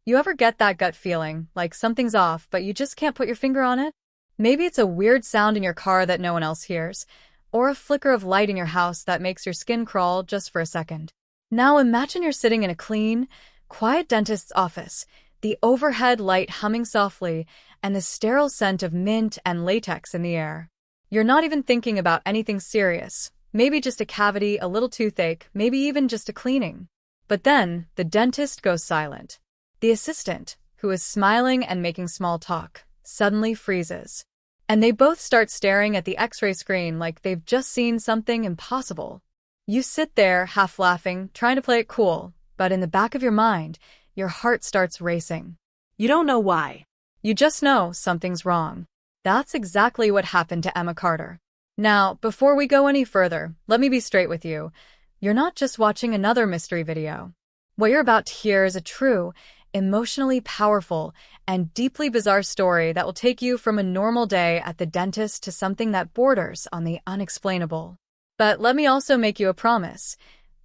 You ever get that gut feeling, like something's off, but you just can't put your finger on it? Maybe it's a weird sound in your car that no one else hears, or a flicker of light in your house that makes your skin crawl just for a second. Now imagine you're sitting in a clean, quiet dentist's office, the overhead light humming softly, and the sterile scent of mint and latex in the air. You're not even thinking about anything serious, maybe just a cavity, a little toothache, maybe even just a cleaning. But then, the dentist goes silent. The assistant, who is smiling and making small talk, suddenly freezes. And they both start staring at the X-ray screen like they've just seen something impossible. You sit there, half laughing, trying to play it cool, but in the back of your mind, your heart starts racing. You don't know why. You just know something's wrong. That's exactly what happened to Emma Carter. Now, before we go any further, let me be straight with you. You're not just watching another mystery video. What you're about to hear is a true, emotionally powerful, and deeply bizarre story that will take you from a normal day at the dentist to something that borders on the unexplainable. But let me also make you a promise.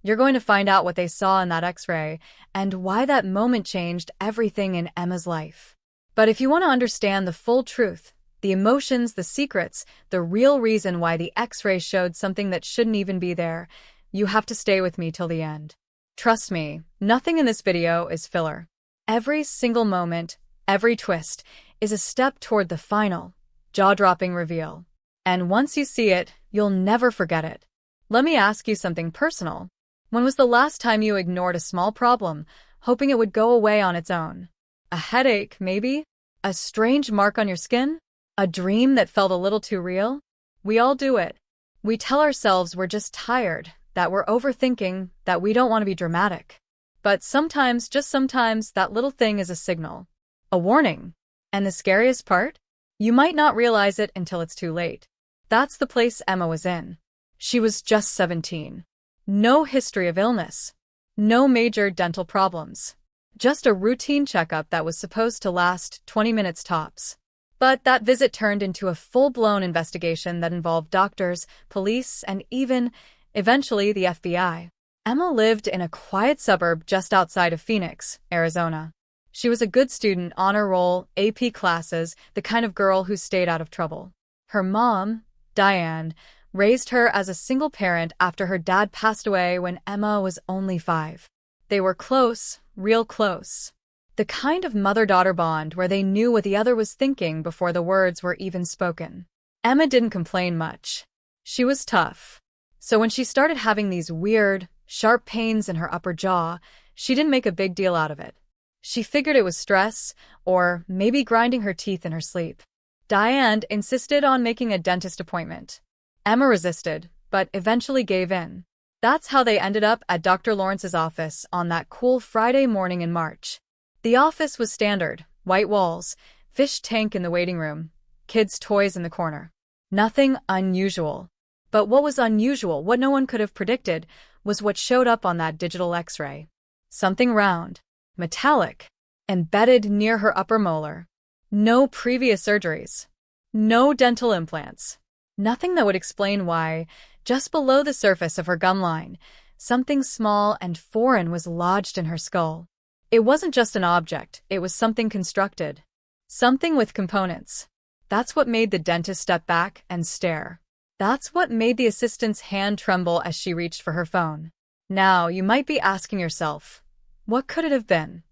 You're going to find out what they saw in that X-ray and why that moment changed everything in Emma's life. But if you want to understand the full truth, the emotions, the secrets, the real reason why the X-ray showed something that shouldn't even be there, you have to stay with me till the end. Trust me, nothing in this video is filler. Every single moment, every twist, is a step toward the final, jaw-dropping reveal. And once you see it, you'll never forget it. Let me ask you something personal. When was the last time you ignored a small problem, hoping it would go away on its own? A headache, maybe? A strange mark on your skin? A dream that felt a little too real? We all do it. We tell ourselves we're just tired, that we're overthinking, that we don't want to be dramatic. But sometimes, just sometimes, that little thing is a signal. A warning. And the scariest part? You might not realize it until it's too late. That's the place Emma was in. She was just 17. No history of illness. No major dental problems. Just a routine checkup that was supposed to last 20 minutes tops. But that visit turned into a full-blown investigation that involved doctors, police, and even, eventually, the FBI. Emma lived in a quiet suburb just outside of Phoenix, Arizona. She was a good student, honor roll, AP classes, the kind of girl who stayed out of trouble. Her mom, Diane, raised her as a single parent after her dad passed away when Emma was only 5. They were close, real close. The kind of mother-daughter bond where they knew what the other was thinking before the words were even spoken. Emma didn't complain much. She was tough. So when she started having these weird, sharp pains in her upper jaw, she didn't make a big deal out of it. She figured it was stress, or maybe grinding her teeth in her sleep. Diane insisted on making a dentist appointment. Emma resisted, but eventually gave in. That's how they ended up at Dr. Lawrence's office on that cool Friday morning in March. The office was standard, white walls, fish tank in the waiting room, kids' toys in the corner. Nothing unusual. But what was unusual, what no one could have predicted, was what showed up on that digital X-ray. Something round, metallic, embedded near her upper molar. No previous surgeries. No dental implants. Nothing that would explain why, just below the surface of her gum line, something small and foreign was lodged in her skull. It wasn't just an object, it was something constructed. Something with components. That's what made the dentist step back and stare. That's what made the assistant's hand tremble as she reached for her phone. Now, you might be asking yourself, what could it have been?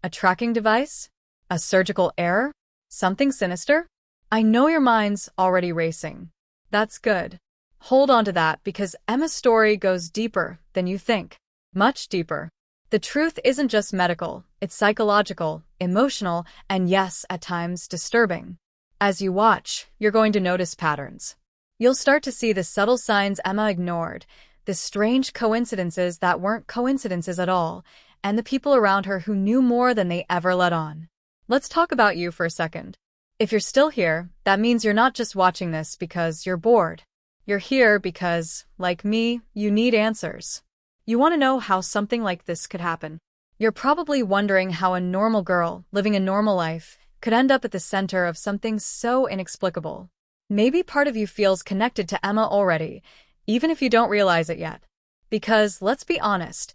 A tracking device? A surgical error? Something sinister? I know your mind's already racing. That's good. Hold on to that because Emma's story goes deeper than you think. Much deeper. The truth isn't just medical, it's psychological, emotional, and yes, at times, disturbing. As you watch, you're going to notice patterns. You'll start to see the subtle signs Emma ignored, the strange coincidences that weren't coincidences at all, and the people around her who knew more than they ever let on. Let's talk about you for a second. If you're still here, that means you're not just watching this because you're bored. You're here because, like me, you need answers. You want to know how something like this could happen. You're probably wondering how a normal girl, living a normal life, could end up at the center of something so inexplicable. Maybe part of you feels connected to Emma already, even if you don't realize it yet. Because, let's be honest,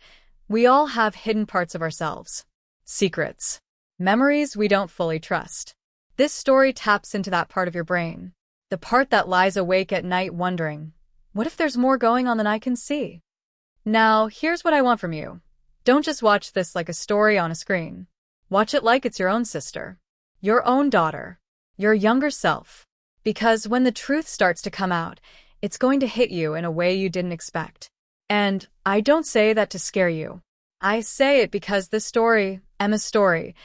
we all have hidden parts of ourselves. Secrets. Memories we don't fully trust. This story taps into that part of your brain. The part that lies awake at night wondering, what if there's more going on than I can see? Now, here's what I want from you. Don't just watch this like a story on a screen. Watch it like it's your own sister, your own daughter, your younger self. Because when the truth starts to come out, it's going to hit you in a way you didn't expect. And I don't say that to scare you. I say it because this story, Emma's story,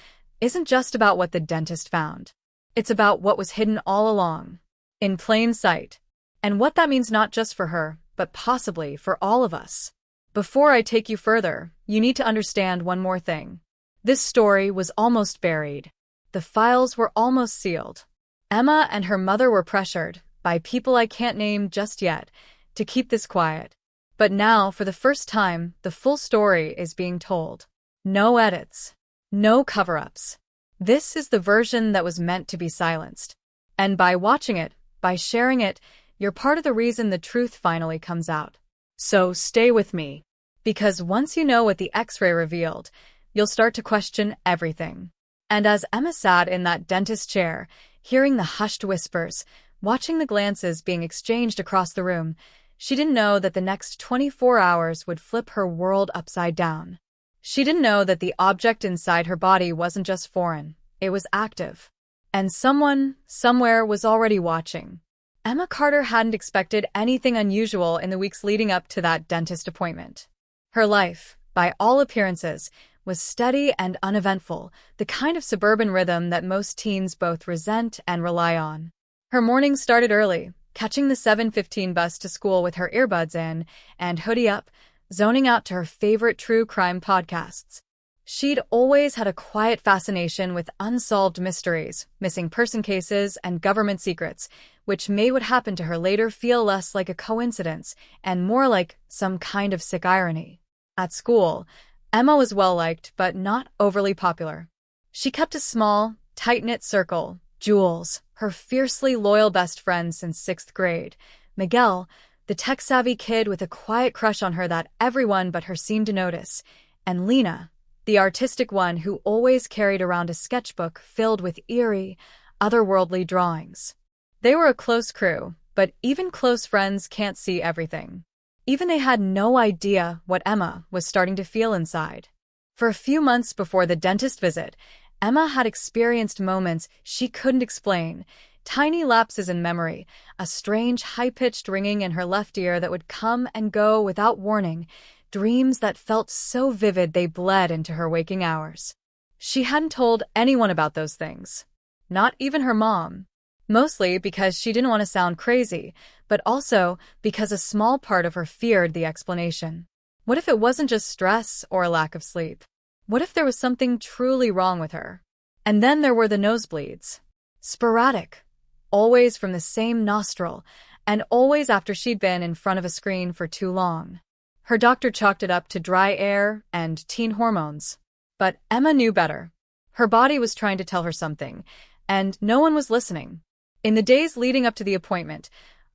isn't just about what the dentist found. It's about what was hidden all along, in plain sight, and what that means not just for her, but possibly for all of us. Before I take you further, you need to understand one more thing. This story was almost buried. The files were almost sealed. Emma and her mother were pressured, by people I can't name just yet, to keep this quiet. But now, for the first time, the full story is being told. No edits. No cover-ups. This is the version that was meant to be silenced. And by watching it, by sharing it, you're part of the reason the truth finally comes out. So stay with me. Because once you know what the X-ray revealed, you'll start to question everything. And as Emma sat in that dentist chair, hearing the hushed whispers, watching the glances being exchanged across the room, she didn't know that the next 24 hours would flip her world upside down. She didn't know that the object inside her body wasn't just foreign, it was active. And someone, somewhere, was already watching. Emma Carter hadn't expected anything unusual in the weeks leading up to that dentist appointment. Her life, by all appearances, was steady and uneventful, the kind of suburban rhythm that most teens both resent and rely on. Her mornings started early, catching the 7:15 bus to school with her earbuds in and hoodie up, zoning out to her favorite true crime podcasts. She'd always had a quiet fascination with unsolved mysteries, missing person cases, and government secrets, which made what happened to her later feel less like a coincidence and more like some kind of sick irony. At school, Emma was well-liked but not overly popular. She kept a small, tight-knit circle. Jules, her fiercely loyal best friend since 6th grade. Miguel, the tech-savvy kid with a quiet crush on her that everyone but her seemed to notice. And Lena, the artistic one who always carried around a sketchbook filled with eerie, otherworldly drawings. They were a close crew, but even close friends can't see everything. Even they had no idea what Emma was starting to feel inside. For a few months before the dentist visit, Emma had experienced moments she couldn't explain, tiny lapses in memory, a strange high-pitched ringing in her left ear that would come and go without warning, dreams that felt so vivid they bled into her waking hours. She hadn't told anyone about those things, not even her mom. Mostly because she didn't want to sound crazy, but also because a small part of her feared the explanation. What if it wasn't just stress or a lack of sleep? What if there was something truly wrong with her? And then there were the nosebleeds. Sporadic. Always from the same nostril, and always after she'd been in front of a screen for too long. Her doctor chalked it up to dry air and teen hormones. But Emma knew better. Her body was trying to tell her something, and no one was listening. In the days leading up to the appointment,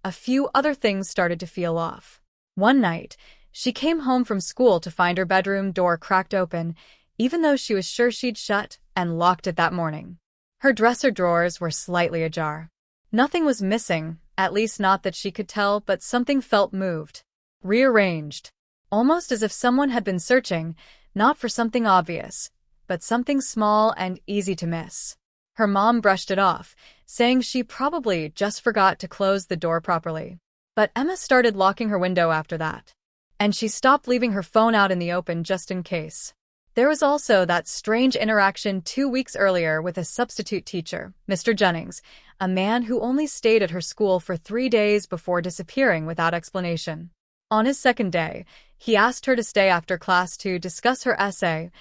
a few other things started to feel off. One night, she came home from school to find her bedroom door cracked open, even though she was sure she'd shut and locked it that morning. Her dresser drawers were slightly ajar. Nothing was missing, at least not that she could tell, but something felt moved, rearranged, almost as if someone had been searching, not for something obvious, but something small and easy to miss. Her mom brushed it off, saying she probably just forgot to close the door properly. But Emma started locking her window after that. And she stopped leaving her phone out in the open just in case. There was also that strange interaction 2 weeks earlier with a substitute teacher, Mr. Jennings, a man who only stayed at her school for 3 days before disappearing without explanation. On his second day, he asked her to stay after class to discuss her essay,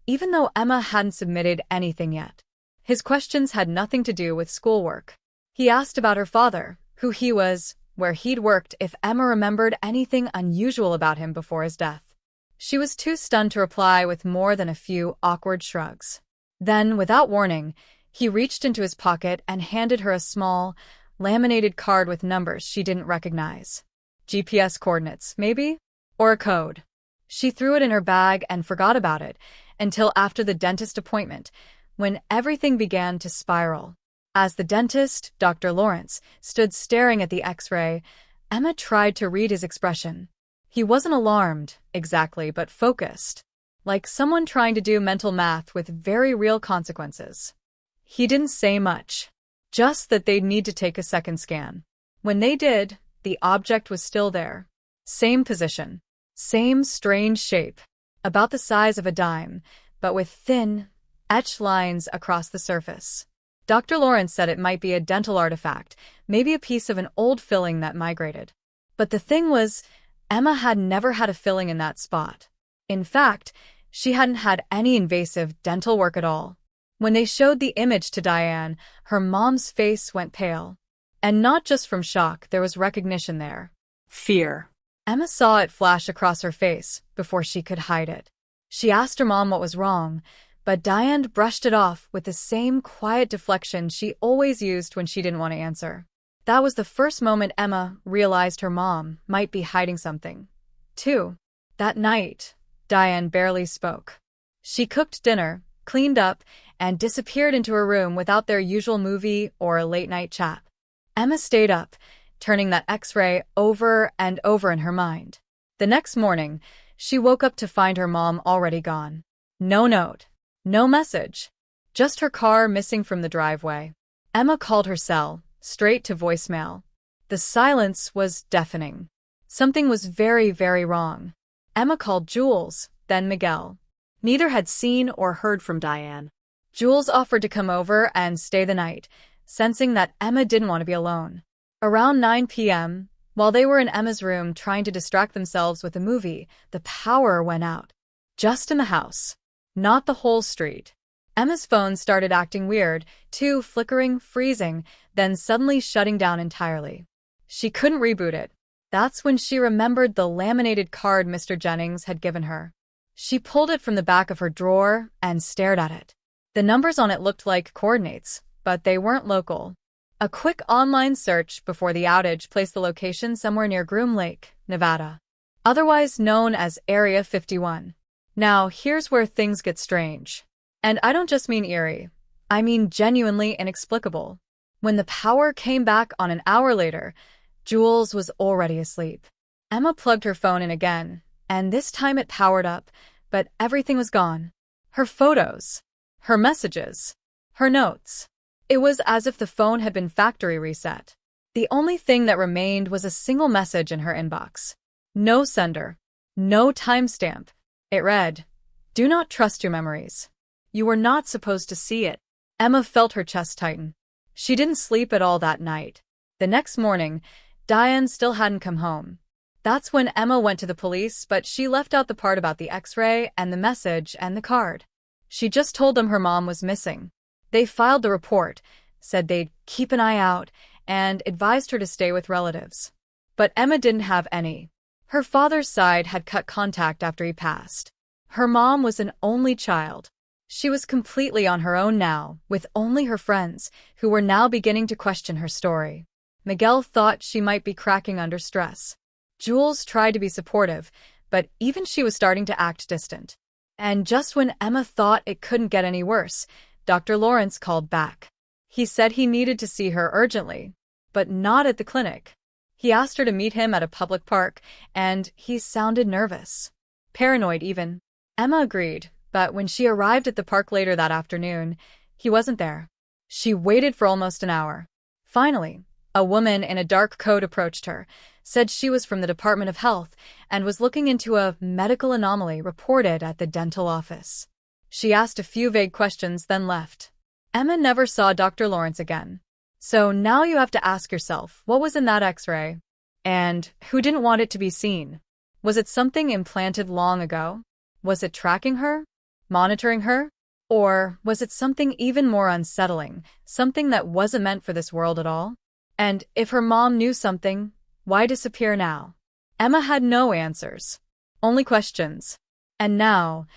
even though Emma hadn't submitted anything yet. His questions had nothing to do with schoolwork. He asked about her father, who he was, where he'd worked, if Emma remembered anything unusual about him before his death. She was too stunned to reply with more than a few awkward shrugs. Then, without warning, he reached into his pocket and handed her a small, laminated card with numbers she didn't recognize. GPS coordinates, maybe? Or a code. She threw it in her bag and forgot about it, until after the dentist appointment, when everything began to spiral. As the dentist, Dr. Lawrence, stood staring at the X-ray, Emma tried to read his expression. He wasn't alarmed, exactly, but focused, like someone trying to do mental math with very real consequences. He didn't say much, just that they'd need to take a second scan. When they did, the object was still there. Same position, same strange shape, about the size of a dime, but with thin, etched lines across the surface. Dr. Lawrence said it might be a dental artifact, maybe a piece of an old filling that migrated. But the thing was, Emma had never had a filling in that spot. In fact, she hadn't had any invasive dental work at all. When they showed the image to Diane, her mom's face went pale. And not just from shock, there was recognition there. Fear. Emma saw it flash across her face before she could hide it. She asked her mom what was wrong, but Diane brushed it off with the same quiet deflection she always used when she didn't want to answer. That was the first moment Emma realized her mom might be hiding something, too. That night, Diane barely spoke. She cooked dinner, cleaned up, and disappeared into her room without their usual movie or late-night chat. Emma stayed up, turning that X-ray over and over in her mind. The next morning, she woke up to find her mom already gone. No note, no message, just her car missing from the driveway. Emma called her cell, straight to voicemail. The silence was deafening. Something was very, very wrong. Emma called Jules, then Miguel. Neither had seen or heard from Diane. Jules offered to come over and stay the night, sensing that Emma didn't want to be alone. Around 9 p.m., while they were in Emma's room trying to distract themselves with a movie, the power went out. Just in the house. Not the whole street. Emma's phone started acting weird, too, flickering, freezing, then suddenly shutting down entirely. She couldn't reboot it. That's when she remembered the laminated card Mr. Jennings had given her. She pulled it from the back of her drawer and stared at it. The numbers on it looked like coordinates, but they weren't local. A quick online search before the outage placed the location somewhere near Groom Lake, Nevada, otherwise known as Area 51. Now, here's where things get strange. And I don't just mean eerie. I mean genuinely inexplicable. When the power came back on an hour later, Jules was already asleep. Emma plugged her phone in again, and this time it powered up, but everything was gone. Her photos, her messages, her notes. It was as if the phone had been factory reset. The only thing that remained was a single message in her inbox. No sender. No timestamp. It read, "Do not trust your memories. You were not supposed to see it." Emma felt her chest tighten. She didn't sleep at all that night. The next morning, Diane still hadn't come home. That's when Emma went to the police, but she left out the part about the X-ray and the message and the card. She just told them her mom was missing. They filed the report, said they'd keep an eye out, and advised her to stay with relatives. But Emma didn't have any. Her father's side had cut contact after he passed. Her mom was an only child. She was completely on her own now, with only her friends, who were now beginning to question her story. Miguel thought she might be cracking under stress. Jules tried to be supportive, but even she was starting to act distant. And just when Emma thought it couldn't get any worse, Dr. Lawrence called back. He said he needed to see her urgently, but not at the clinic. He asked her to meet him at a public park, and he sounded nervous. Paranoid even. Emma agreed, but when she arrived at the park later that afternoon, he wasn't there. She waited for almost an hour. Finally, a woman in a dark coat approached her, said she was from the Department of Health, and was looking into a medical anomaly reported at the dental office. She asked a few vague questions, then left. Emma never saw Dr. Lawrence again. So now you have to ask yourself, what was in that X-ray? And who didn't want it to be seen? Was it something implanted long ago? Was it tracking her? Monitoring her? Or was it something even more unsettling, something that wasn't meant for this world at all? And if her mom knew something, why disappear now? Emma had no answers. Only questions. And now,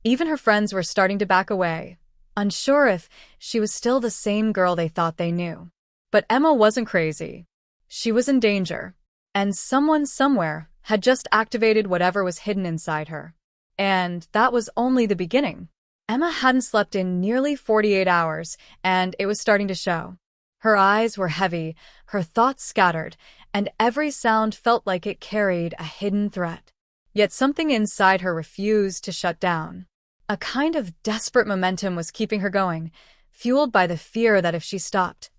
even her friends were starting to back away, unsure if she was still the same girl they thought they knew. But Emma wasn't crazy. She was in danger. And someone somewhere had just activated whatever was hidden inside her. And that was only the beginning. Emma hadn't slept in nearly 48 hours, and it was starting to show. Her eyes were heavy, her thoughts scattered, and every sound felt like it carried a hidden threat. Yet something inside her refused to shut down. A kind of desperate momentum was keeping her going, fueled by the fear that if she stopped,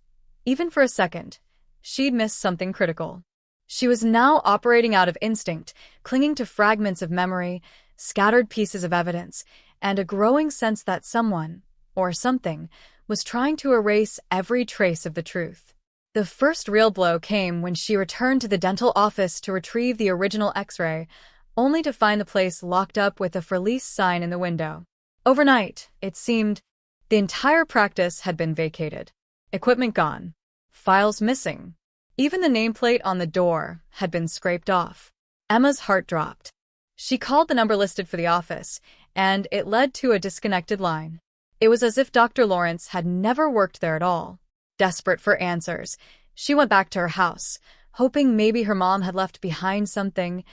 even for a second, she'd miss something critical. She was now operating out of instinct, clinging to fragments of memory, scattered pieces of evidence, and a growing sense that someone, or something, was trying to erase every trace of the truth. The first real blow came when she returned to the dental office to retrieve the original X-ray, only to find the place locked up with a for lease sign in the window. Overnight, it seemed, the entire practice had been vacated. Equipment gone. Files missing. Even the nameplate on the door had been scraped off. Emma's heart dropped. She called the number listed for the office, and it led to a disconnected line. It was as if Dr. Lawrence had never worked there at all. Desperate for answers, she went back to her house, hoping maybe her mom had left behind something,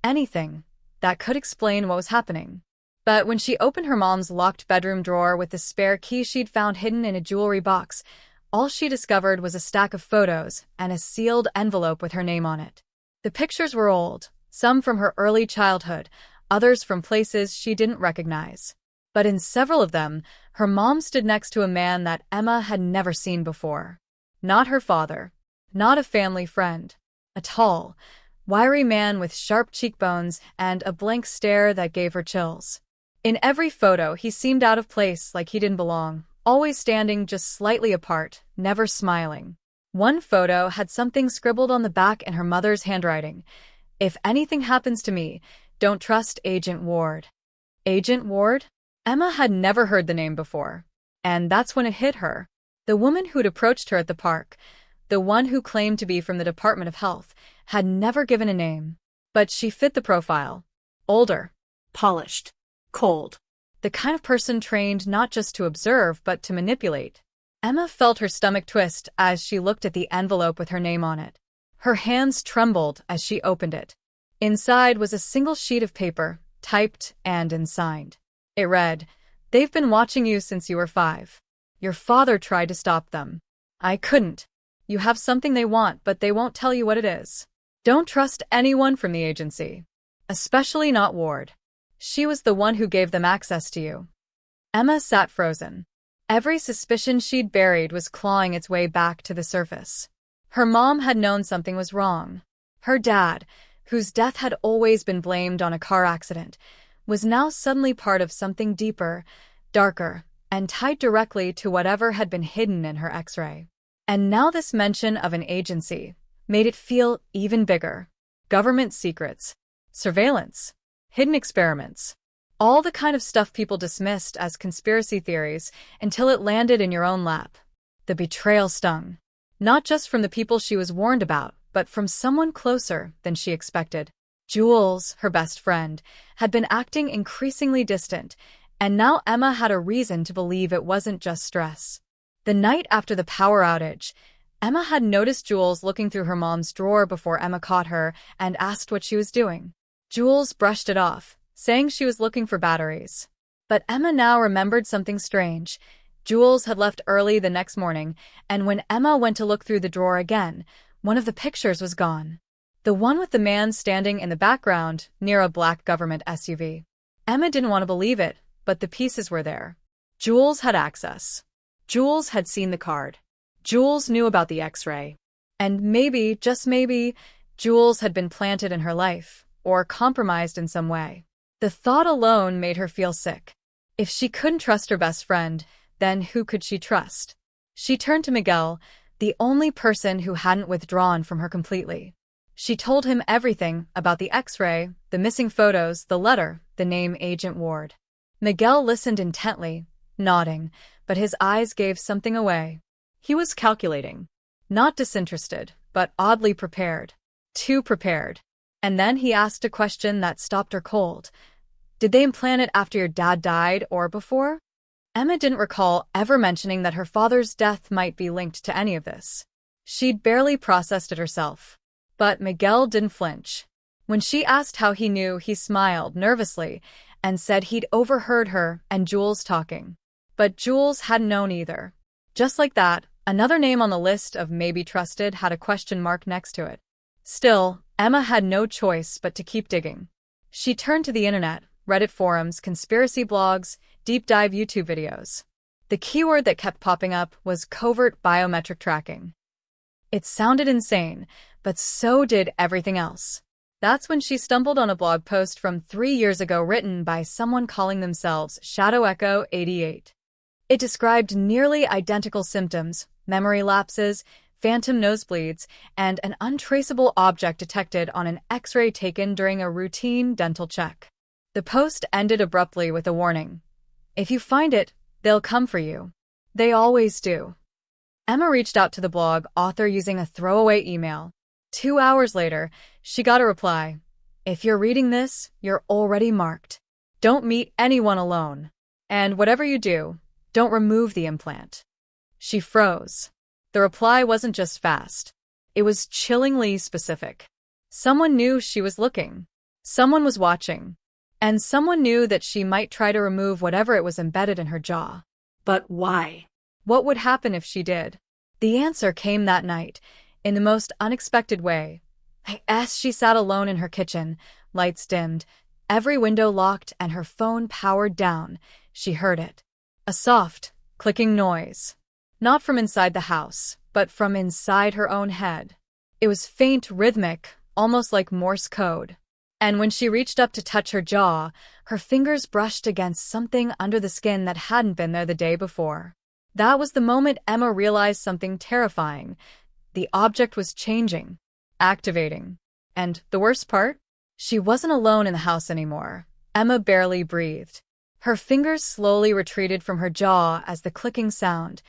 anything, that could explain what was happening. But when she opened her mom's locked bedroom drawer with the spare key she'd found hidden in a jewelry box, all she discovered was a stack of photos and a sealed envelope with her name on it. The pictures were old, some from her early childhood, others from places she didn't recognize. But in several of them, her mom stood next to a man that Emma had never seen before. Not her father, not a family friend. A tall, wiry man with sharp cheekbones and a blank stare that gave her chills. In every photo, he seemed out of place, like he didn't belong, always standing just slightly apart, never smiling. One photo had something scribbled on the back in her mother's handwriting. "If anything happens to me, don't trust Agent Ward." Agent Ward? Emma had never heard the name before. And that's when it hit her. The woman who'd approached her at the park, the one who claimed to be from the Department of Health, had never given a name. But she fit the profile. Older. Polished. Cold. The kind of person trained not just to observe but to manipulate. Emma felt her stomach twist as she looked at the envelope with her name on it. Her hands trembled as she opened it. Inside was a single sheet of paper, typed and unsigned. It read, "They've been watching you since you were 5. Your father tried to stop them. I couldn't. You have something they want, but they won't tell you what it is. Don't trust anyone from the agency. Especially not Ward. She was the one who gave them access to you." Emma sat frozen. Every suspicion she'd buried was clawing its way back to the surface. Her mom had known something was wrong. Her dad, whose death had always been blamed on a car accident, was now suddenly part of something deeper, darker, and tied directly to whatever had been hidden in her X-ray. And now this mention of an agency made it feel even bigger. Government secrets, surveillance, hidden experiments, all the kind of stuff people dismissed as conspiracy theories until it landed in your own lap. The betrayal stung, not just from the people she was warned about, but from someone closer than she expected. Jules, her best friend, had been acting increasingly distant, and now Emma had a reason to believe it wasn't just stress. The night after the power outage, Emma had noticed Jules looking through her mom's drawer before Emma caught her and asked what she was doing. Jules brushed it off, saying she was looking for batteries. But Emma now remembered something strange. Jules had left early the next morning, and when Emma went to look through the drawer again, one of the pictures was gone. The one with the man standing in the background near a black government SUV. Emma didn't want to believe it, but the pieces were there. Jules had access. Jules had seen the card. Jules knew about the X-ray. And maybe, just maybe, Jules had been planted in her life, or compromised in some way. The thought alone made her feel sick. If she couldn't trust her best friend, then who could she trust? She turned to Miguel, the only person who hadn't withdrawn from her completely. She told him everything about the X-ray, the missing photos, the letter, the name Agent Ward. Miguel listened intently, nodding, but his eyes gave something away. He was calculating. Not disinterested, but oddly prepared. Too prepared. And then he asked a question that stopped her cold. "Did they implant it after your dad died or before?" Emma didn't recall ever mentioning that her father's death might be linked to any of this. She'd barely processed it herself. But Miguel didn't flinch. When she asked how he knew, he smiled nervously, and said he'd overheard her and Jules talking. But Jules hadn't known either. Just like that, another name on the list of maybe trusted had a question mark next to it. Still, Emma had no choice but to keep digging. She turned to the internet, Reddit forums, conspiracy blogs, deep dive YouTube videos. The keyword that kept popping up was covert biometric tracking. It sounded insane, but so did everything else. That's when she stumbled on a blog post from 3 years ago written by someone calling themselves Shadow Echo 88. It described nearly identical symptoms, memory lapses, phantom nosebleeds, and an untraceable object detected on an X-ray taken during a routine dental check. The post ended abruptly with a warning. If you find it, they'll come for you. They always do. Emma reached out to the blog author using a throwaway email. 2 hours later, she got a reply. If you're reading this, you're already marked. Don't meet anyone alone. And whatever you do, don't remove the implant. She froze. The reply wasn't just fast. It was chillingly specific. Someone knew she was looking. Someone was watching. And someone knew that she might try to remove whatever it was embedded in her jaw. But why? What would happen if she did? The answer came that night, in the most unexpected way. As she sat alone in her kitchen, lights dimmed, every window locked and her phone powered down, she heard it. A soft, clicking noise. Not from inside the house, but from inside her own head. It was faint, rhythmic, almost like Morse code. And when she reached up to touch her jaw, her fingers brushed against something under the skin that hadn't been there the day before. That was the moment Emma realized something terrifying. The object was changing, activating. And the worst part? She wasn't alone in the house anymore. Emma barely breathed. Her fingers slowly retreated from her jaw as the clicking sound,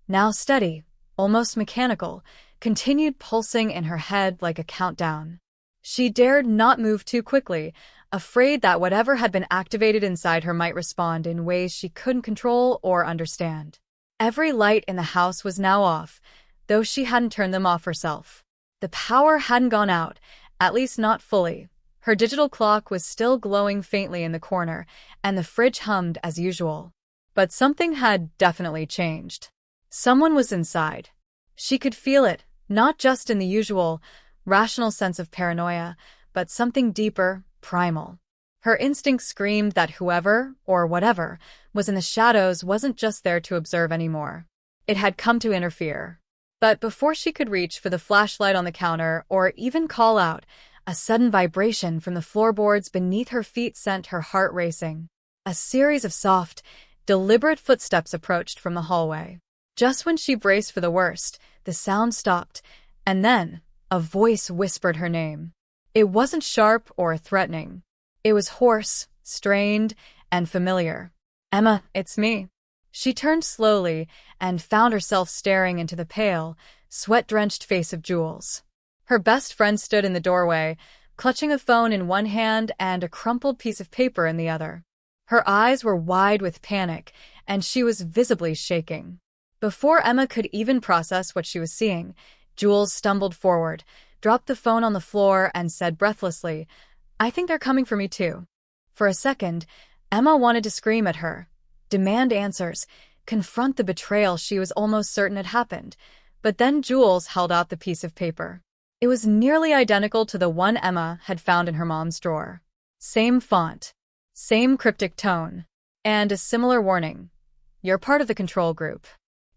now steady, almost mechanical, continued pulsing in her head like a countdown. She dared not move too quickly, afraid that whatever had been activated inside her might respond in ways she couldn't control or understand. Every light in the house was now off, though she hadn't turned them off herself. The power hadn't gone out, at least not fully. Her digital clock was still glowing faintly in the corner, and the fridge hummed as usual. But something had definitely changed. Someone was inside. She could feel it, not just in the usual, rational sense of paranoia, but something deeper, primal. Her instinct screamed that whoever, or whatever, was in the shadows wasn't just there to observe anymore. It had come to interfere. But before she could reach for the flashlight on the counter or even call out, a sudden vibration from the floorboards beneath her feet sent her heart racing. A series of soft, deliberate footsteps approached from the hallway. Just when she braced for the worst, the sound stopped, and then a voice whispered her name. It wasn't sharp or threatening. It was hoarse, strained, and familiar. Emma, it's me. She turned slowly and found herself staring into the pale, sweat-drenched face of Jules. Her best friend stood in the doorway, clutching a phone in one hand and a crumpled piece of paper in the other. Her eyes were wide with panic, and she was visibly shaking. Before Emma could even process what she was seeing, Jules stumbled forward, dropped the phone on the floor, and said breathlessly, "I think they're coming for me too." For a second, Emma wanted to scream at her, demand answers, confront the betrayal she was almost certain had happened. But then Jules held out the piece of paper. It was nearly identical to the one Emma had found in her mom's drawer. Same font, same cryptic tone, and a similar warning. You're part of the control group.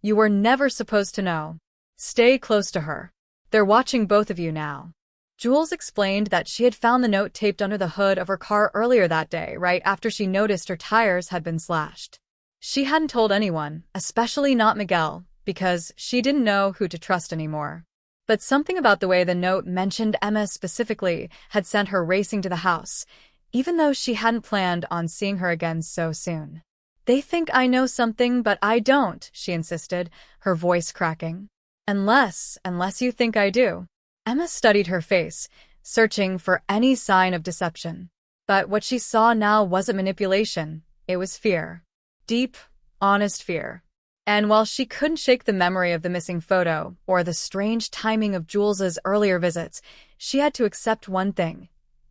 You were never supposed to know. Stay close to her. They're watching both of you now. Jules explained that she had found the note taped under the hood of her car earlier that day, right after she noticed her tires had been slashed. She hadn't told anyone, especially not Miguel, because she didn't know who to trust anymore. But something about the way the note mentioned Emma specifically had sent her racing to the house, even though she hadn't planned on seeing her again so soon. "They think I know something, but I don't," she insisted, her voice cracking. Unless you think I do." Emma studied her face, searching for any sign of deception. But what she saw now wasn't manipulation, it was fear. Deep, honest fear. And while she couldn't shake the memory of the missing photo or the strange timing of Jules's earlier visits, she had to accept one thing.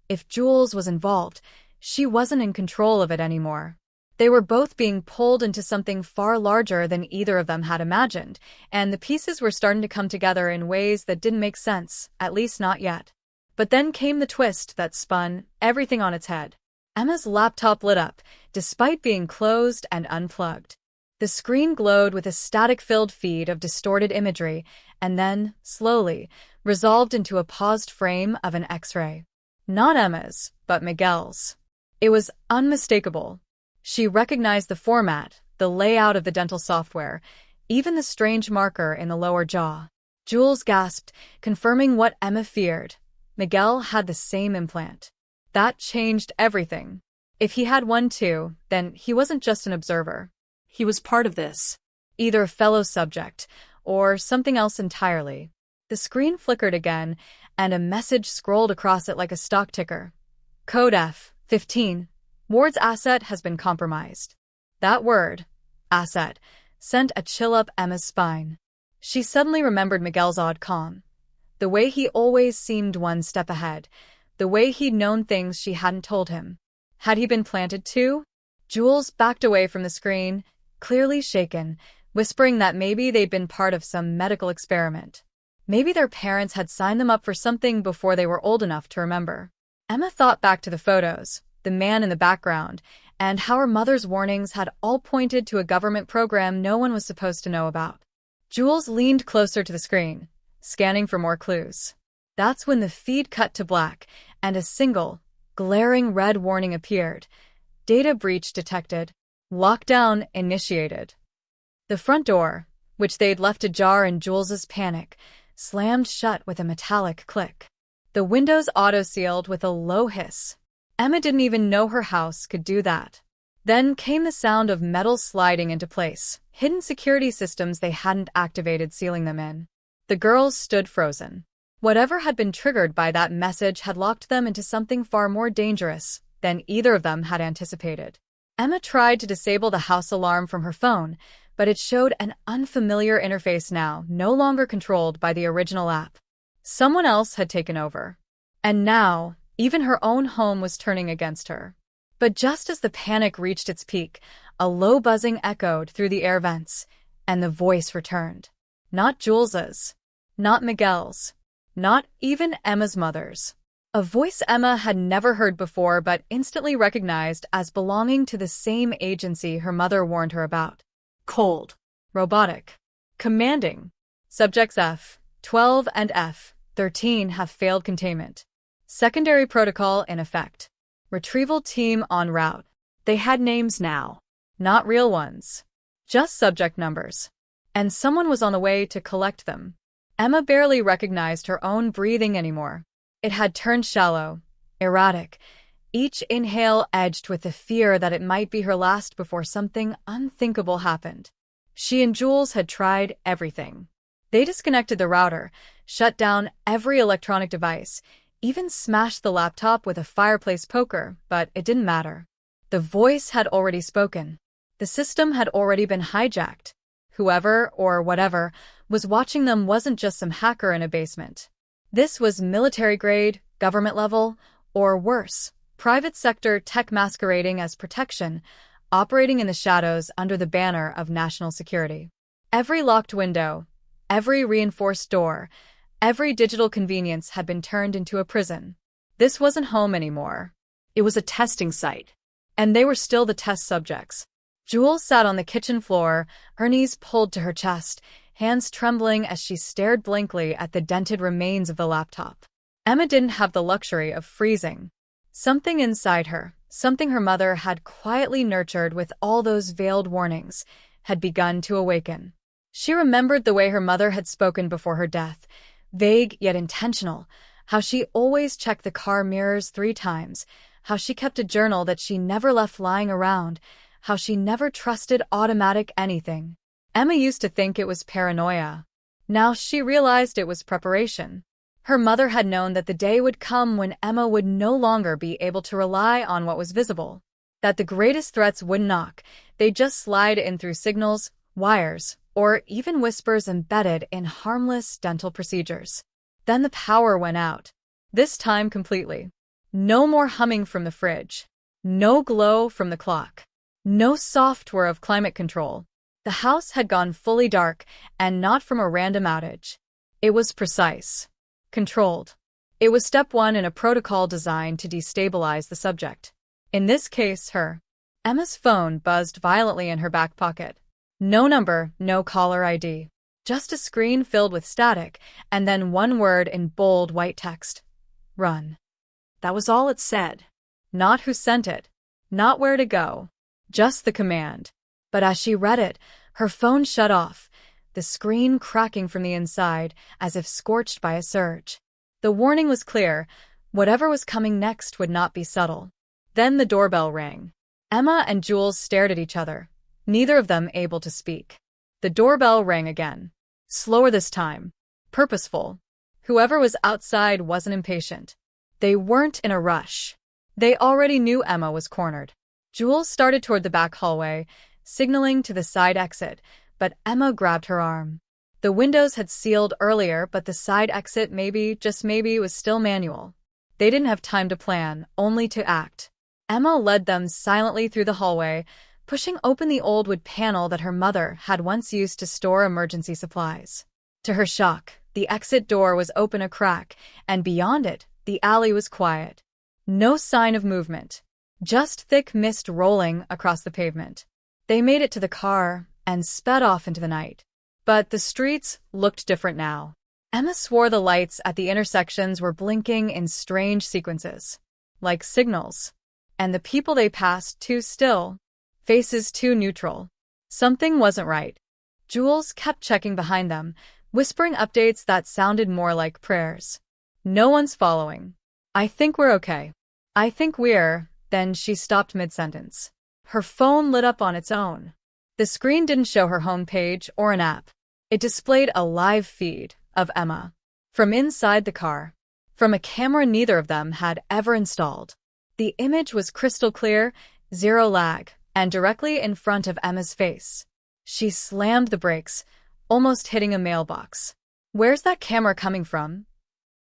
If Jules was involved, She wasn't in control of it anymore. They were both being pulled into something far larger than either of them had imagined, and the pieces were starting to come together in ways that didn't make sense, at least not yet. But then came the twist that spun everything on its head. Emma's laptop lit up, despite being closed and unplugged. The screen glowed with a static-filled feed of distorted imagery, and then, slowly, resolved into a paused frame of an X-ray. Not Emma's, but Miguel's. It was unmistakable. She recognized the format, the layout of the dental software, even the strange marker in the lower jaw. Jules gasped, confirming what Emma feared. Miguel had the same implant. That changed everything. If he had one too, then he wasn't just an observer. He was part of this. Either a fellow subject, or something else entirely. The screen flickered again, and a message scrolled across it like a stock ticker. Code F-15. Ward's asset has been compromised. That word, asset, sent a chill up Emma's spine. She suddenly remembered Miguel's odd calm. The way he always seemed one step ahead. The way he'd known things she hadn't told him. Had he been planted too? Jules backed away from the screen, clearly shaken, whispering that maybe they'd been part of some medical experiment. Maybe their parents had signed them up for something before they were old enough to remember. Emma thought back to the photos, the man in the background, and how her mother's warnings had all pointed to a government program no one was supposed to know about. Jules leaned closer to the screen, scanning for more clues. That's when the feed cut to black, and a single, glaring red warning appeared. Data breach detected. Lockdown initiated. The front door, which they'd left ajar in Jules's panic, slammed shut with a metallic click. The windows auto-sealed with a low hiss. Emma didn't even know her house could do that. Then came the sound of metal sliding into place, hidden security systems they hadn't activated sealing them in. The girls stood frozen. Whatever had been triggered by that message had locked them into something far more dangerous than either of them had anticipated. Emma tried to disable the house alarm from her phone, but it showed an unfamiliar interface now, no longer controlled by the original app. Someone else had taken over. And now, even her own home was turning against her. But just as the panic reached its peak, a low buzzing echoed through the air vents, and the voice returned. Not Jules's. Not Miguel's. Not even Emma's mother's. A voice Emma had never heard before but instantly recognized as belonging to the same agency her mother warned her about. Cold. Robotic. Commanding. Subjects F-12 and F-13 have failed containment. Secondary protocol in effect. Retrieval team en route. They had names now. Not real ones. Just subject numbers. And someone was on the way to collect them. Emma barely recognized her own breathing anymore. It had turned shallow, erratic, each inhale edged with the fear that it might be her last before something unthinkable happened. She and Jules had tried everything. They disconnected the router, shut down every electronic device, even smashed the laptop with a fireplace poker, but it didn't matter. The voice had already spoken. The system had already been hijacked. Whoever, or whatever, was watching them wasn't just some hacker in a basement. This was military-grade, government-level, or worse, private sector tech masquerading as protection, operating in the shadows under the banner of national security. Every locked window, every reinforced door, every digital convenience had been turned into a prison. This wasn't home anymore. It was a testing site. And they were still the test subjects. Jules sat on the kitchen floor, her knees pulled to her chest, hands trembling as she stared blankly at the dented remains of the laptop. Emma didn't have the luxury of freezing. Something inside her, something her mother had quietly nurtured with all those veiled warnings, had begun to awaken. She remembered the way her mother had spoken before her death, vague yet intentional, how she always checked the car mirrors 3 times, how she kept a journal that she never left lying around, how she never trusted automatic anything. Emma used to think it was paranoia. Now she realized it was preparation. Her mother had known that the day would come when Emma would no longer be able to rely on what was visible, that the greatest threats wouldn't knock, they'd just slide in through signals, wires, or even whispers embedded in harmless dental procedures. Then the power went out. This time completely. No more humming from the fridge. No glow from the clock. No software of climate control. The house had gone fully dark, and not from a random outage. It was precise. Controlled. It was step one in a protocol designed to destabilize the subject. In this case, her. Emma's phone buzzed violently in her back pocket. No number, no caller ID. Just a screen filled with static, and then one word in bold white text. Run. That was all it said. Not who sent it. Not where to go. Just the command. But as she read it, her phone shut off, the screen cracking from the inside as if scorched by a surge. The warning was clear. Whatever was coming next would not be subtle. Then the doorbell rang. Emma and Jules stared at each other, neither of them able to speak. The doorbell rang again. Slower this time. Purposeful. Whoever was outside wasn't impatient. They weren't in a rush. They already knew Emma was cornered. Jules started toward the back hallway, signaling to the side exit, but Emma grabbed her arm. The windows had sealed earlier, but the side exit maybe, just maybe, was still manual. They didn't have time to plan, only to act. Emma led them silently through the hallway, pushing open the old wood panel that her mother had once used to store emergency supplies. To her shock, the exit door was open a crack, and beyond it, the alley was quiet. No sign of movement. Just thick mist rolling across the pavement. They made it to the car and sped off into the night. But the streets looked different now. Emma swore the lights at the intersections were blinking in strange sequences, like signals. And the people they passed too still, faces too neutral. Something wasn't right. Jules kept checking behind them, whispering updates that sounded more like prayers. No one's following. I think we're okay. I think we're. Then she stopped mid-sentence. Her phone lit up on its own. The screen didn't show her home page or an app. It displayed a live feed of Emma. From inside the car. From a camera neither of them had ever installed. The image was crystal clear, zero lag, and directly in front of Emma's face. She slammed the brakes, almost hitting a mailbox. Where's that camera coming from?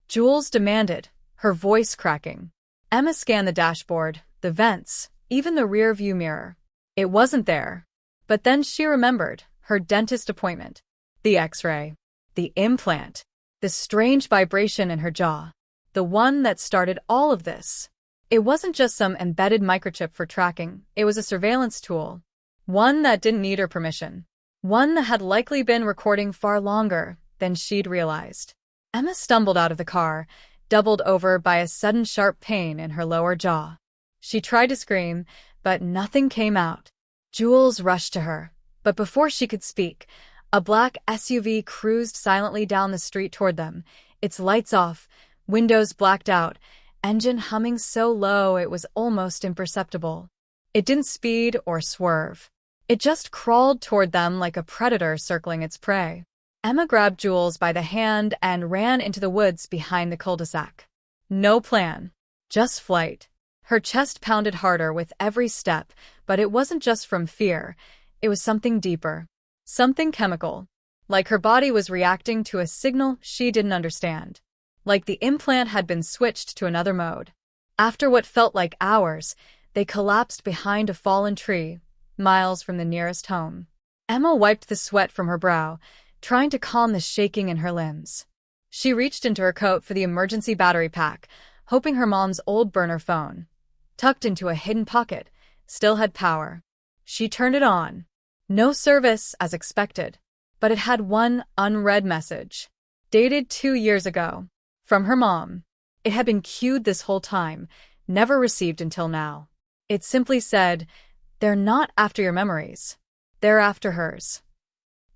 Jules demanded, her voice cracking. Emma scanned the dashboard, the vents, even the rear view mirror. It wasn't there. But then she remembered her dentist appointment. The X-ray. The implant. The strange vibration in her jaw. The one that started all of this. It wasn't just some embedded microchip for tracking, it was a surveillance tool. One that didn't need her permission. One that had likely been recording far longer than she'd realized. Emma stumbled out of the car, doubled over by a sudden sharp pain in her lower jaw. She tried to scream, but nothing came out. Jules rushed to her, but before she could speak, a black SUV cruised silently down the street toward them, its lights off, windows blacked out, engine humming so low it was almost imperceptible. It didn't speed or swerve. It just crawled toward them like a predator circling its prey. Emma grabbed Jules by the hand and ran into the woods behind the cul-de-sac. No plan. Just flight. Her chest pounded harder with every step, but it wasn't just from fear. It was something deeper. Something chemical. Like her body was reacting to a signal she didn't understand. Like the implant had been switched to another mode. After what felt like hours, they collapsed behind a fallen tree, miles from the nearest home. Emma wiped the sweat from her brow, trying to calm the shaking in her limbs. She reached into her coat for the emergency battery pack, hoping her mom's old burner phone, tucked into a hidden pocket, still had power. She turned it on. No service, as expected, but it had one unread message, dated 2 years ago, from her mom. It had been queued this whole time, never received until now. It simply said, "They're not after your memories. They're after hers."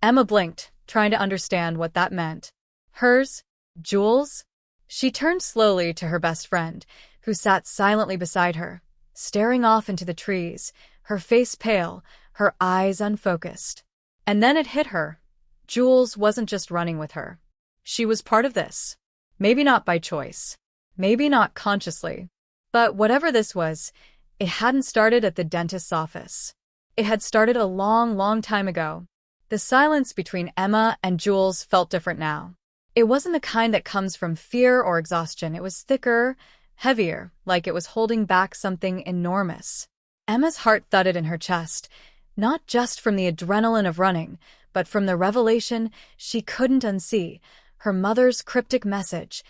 Emma blinked, trying to understand what that meant. Hers? Jules? She turned slowly to her best friend, who sat silently beside her, staring off into the trees, her face pale, her eyes unfocused. And then it hit her. Jules wasn't just running with her. She was part of this. Maybe not by choice. Maybe not consciously. But whatever this was, it hadn't started at the dentist's office. It had started a long, long time ago. The silence between Emma and Jules felt different now. It wasn't the kind that comes from fear or exhaustion. It was thicker, heavier, like it was holding back something enormous. Emma's heart thudded in her chest, not just from the adrenaline of running, but from the revelation she couldn't unsee, her mother's cryptic message.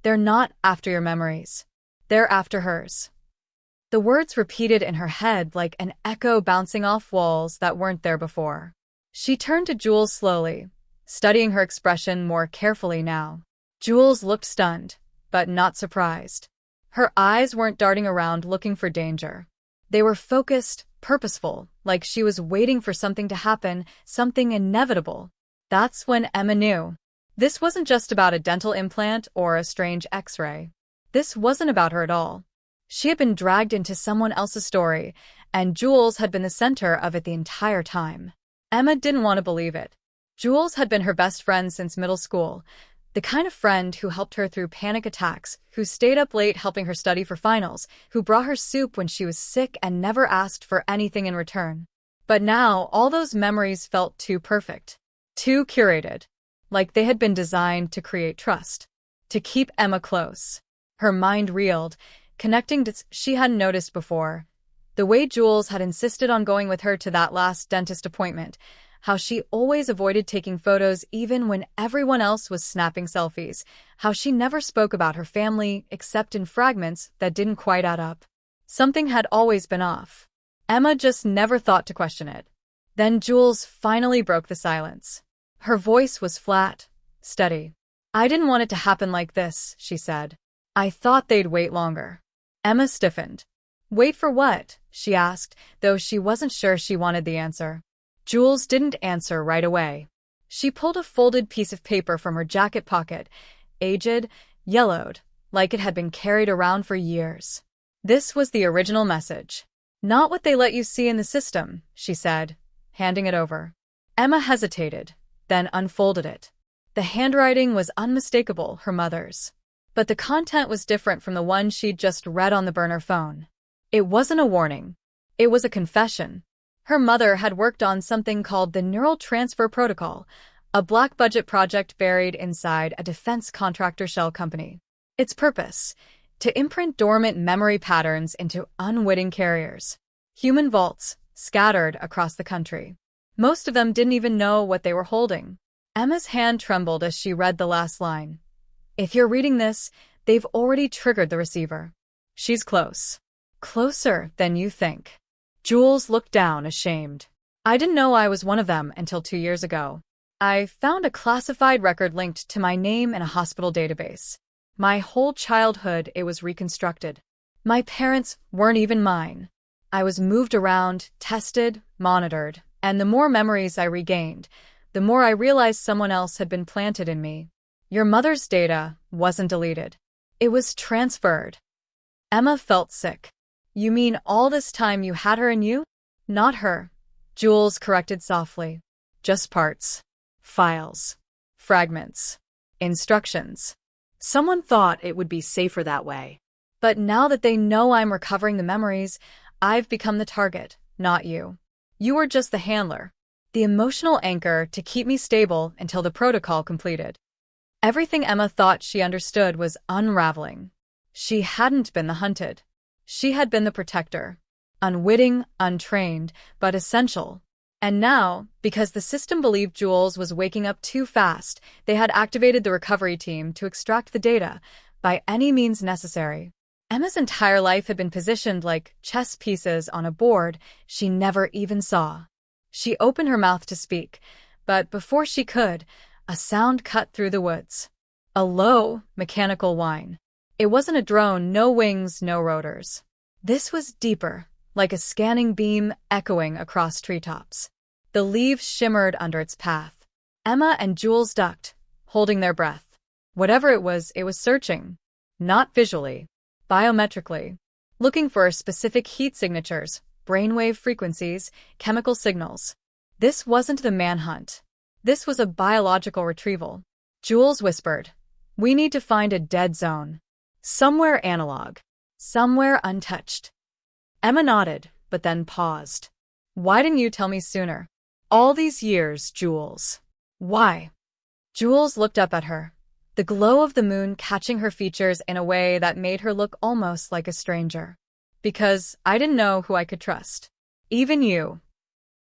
They're not after your memories. They're after hers. The words repeated in her head like an echo bouncing off walls that weren't there before. She turned to Jules slowly, studying her expression more carefully now. Jules looked stunned, but not surprised. Her eyes weren't darting around looking for danger. They were focused, purposeful, like she was waiting for something to happen, something inevitable. That's when Emma knew. This wasn't just about a dental implant or a strange X-ray. This wasn't about her at all. She had been dragged into someone else's story, and Jules had been the center of it the entire time. Emma didn't want to believe it. Jules had been her best friend since middle school, the kind of friend who helped her through panic attacks, who stayed up late helping her study for finals, who brought her soup when she was sick and never asked for anything in return. But now, all those memories felt too perfect, too curated, like they had been designed to create trust, to keep Emma close. Her mind reeled, connecting dots she hadn't noticed before. The way Jules had insisted on going with her to that last dentist appointment, how she always avoided taking photos even when everyone else was snapping selfies, how she never spoke about her family except in fragments that didn't quite add up. Something had always been off. Emma just never thought to question it. Then Jules finally broke the silence. Her voice was flat, steady. "I didn't want it to happen like this," she said. "I thought they'd wait longer." Emma stiffened. "Wait for what?" she asked, though she wasn't sure she wanted the answer. Jules didn't answer right away. She pulled a folded piece of paper from her jacket pocket, aged, yellowed, like it had been carried around for years. This was the original message. "Not what they let you see in the system," she said, handing it over. Emma hesitated, then unfolded it. The handwriting was unmistakable, her mother's. But the content was different from the one she'd just read on the burner phone. It wasn't a warning. It was a confession. Her mother had worked on something called the Neural Transfer Protocol, a black-budget project buried inside a defense contractor shell company. Its purpose: to imprint dormant memory patterns into unwitting carriers. Human vaults, scattered across the country. Most of them didn't even know what they were holding. Emma's hand trembled as she read the last line. "If you're reading this, they've already triggered the receiver. She's close. Closer than you think." Jules looked down, ashamed. "I didn't know I was one of them until 2 years ago. I found a classified record linked to my name in a hospital database. My whole childhood it was reconstructed. My parents weren't even mine. I was moved around, tested, monitored, and the more memories I regained, the more I realized someone else had been planted in me. Your mother's data wasn't deleted. It was transferred." Emma felt sick. "You mean all this time you had her in you?" "Not her," Jules corrected softly. "Just parts. Files. Fragments. Instructions. Someone thought it would be safer that way. But now that they know I'm recovering the memories, I've become the target, not you. You were just the handler, the emotional anchor to keep me stable until the protocol completed." Everything Emma thought she understood was unraveling. She hadn't been the hunted. She had been the protector. Unwitting, untrained, but essential. And now, because the system believed Jules was waking up too fast, they had activated the recovery team to extract the data by any means necessary. Emma's entire life had been positioned like chess pieces on a board she never even saw. She opened her mouth to speak, but before she could, a sound cut through the woods. A low, mechanical whine. It wasn't a drone, no wings, no rotors. This was deeper, like a scanning beam echoing across treetops. The leaves shimmered under its path. Emma and Jules ducked, holding their breath. Whatever it was searching. Not visually, biometrically. Looking for specific heat signatures, brainwave frequencies, chemical signals. This wasn't the manhunt. This was a biological retrieval. Jules whispered, "We need to find a dead zone. Somewhere analog. Somewhere untouched." Emma nodded, but then paused. "Why didn't you tell me sooner? All these years, Jules. Why?" Jules looked up at her, the glow of the moon catching her features in a way that made her look almost like a stranger. Because I didn't know who I could trust. Even you.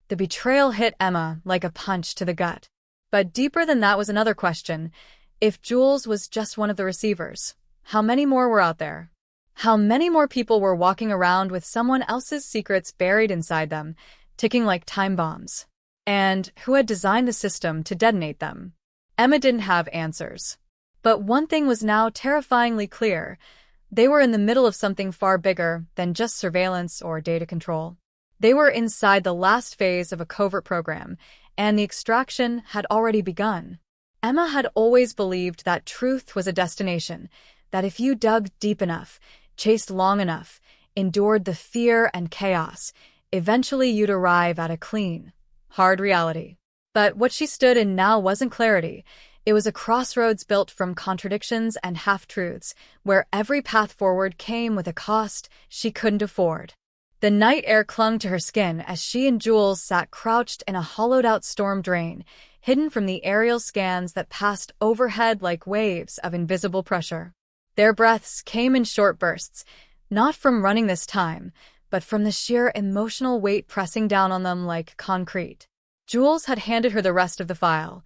The betrayal hit Emma like a punch to the gut. But deeper than that was another question. If Jules was just one of the receivers, how many more were out there? How many more people were walking around with someone else's secrets buried inside them, ticking like time bombs? And who had designed the system to detonate them? Emma didn't have answers. But one thing was now terrifyingly clear. They were in the middle of something far bigger than just surveillance or data control. They were inside the last phase of a covert program, and the extraction had already begun. Emma had always believed that truth was a destination, that if you dug deep enough, chased long enough, endured the fear and chaos, eventually you'd arrive at a clean, hard reality. But what she stood in now wasn't clarity. It was a crossroads built from contradictions and half-truths, where every path forward came with a cost she couldn't afford. The night air clung to her skin as she and Jules sat crouched in a hollowed-out storm drain, hidden from the aerial scans that passed overhead like waves of invisible pressure. Their breaths came in short bursts, not from running this time, but from the sheer emotional weight pressing down on them like concrete. Jules had handed her the rest of the file.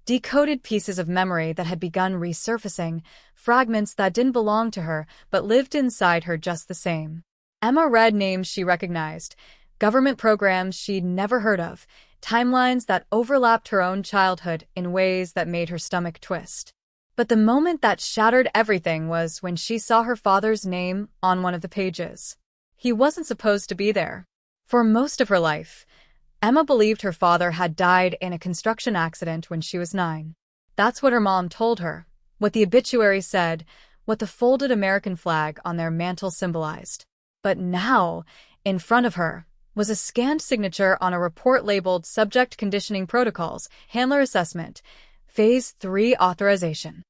Decoded pieces of memory that had begun resurfacing, fragments that didn't belong to her but lived inside her just the same. Emma read names she recognized, government programs she'd never heard of, timelines that overlapped her own childhood in ways that made her stomach twist. But the moment that shattered everything was when she saw her father's name on one of the pages. He wasn't supposed to be there. For most of her life, Emma believed her father had died in a construction accident when she was 9. That's what her mom told her, what the obituary said, what the folded American flag on their mantle symbolized. But now, in front of her, was a scanned signature on a report labeled Subject Conditioning Protocols, Handler Assessment, Phase 3 Authorization.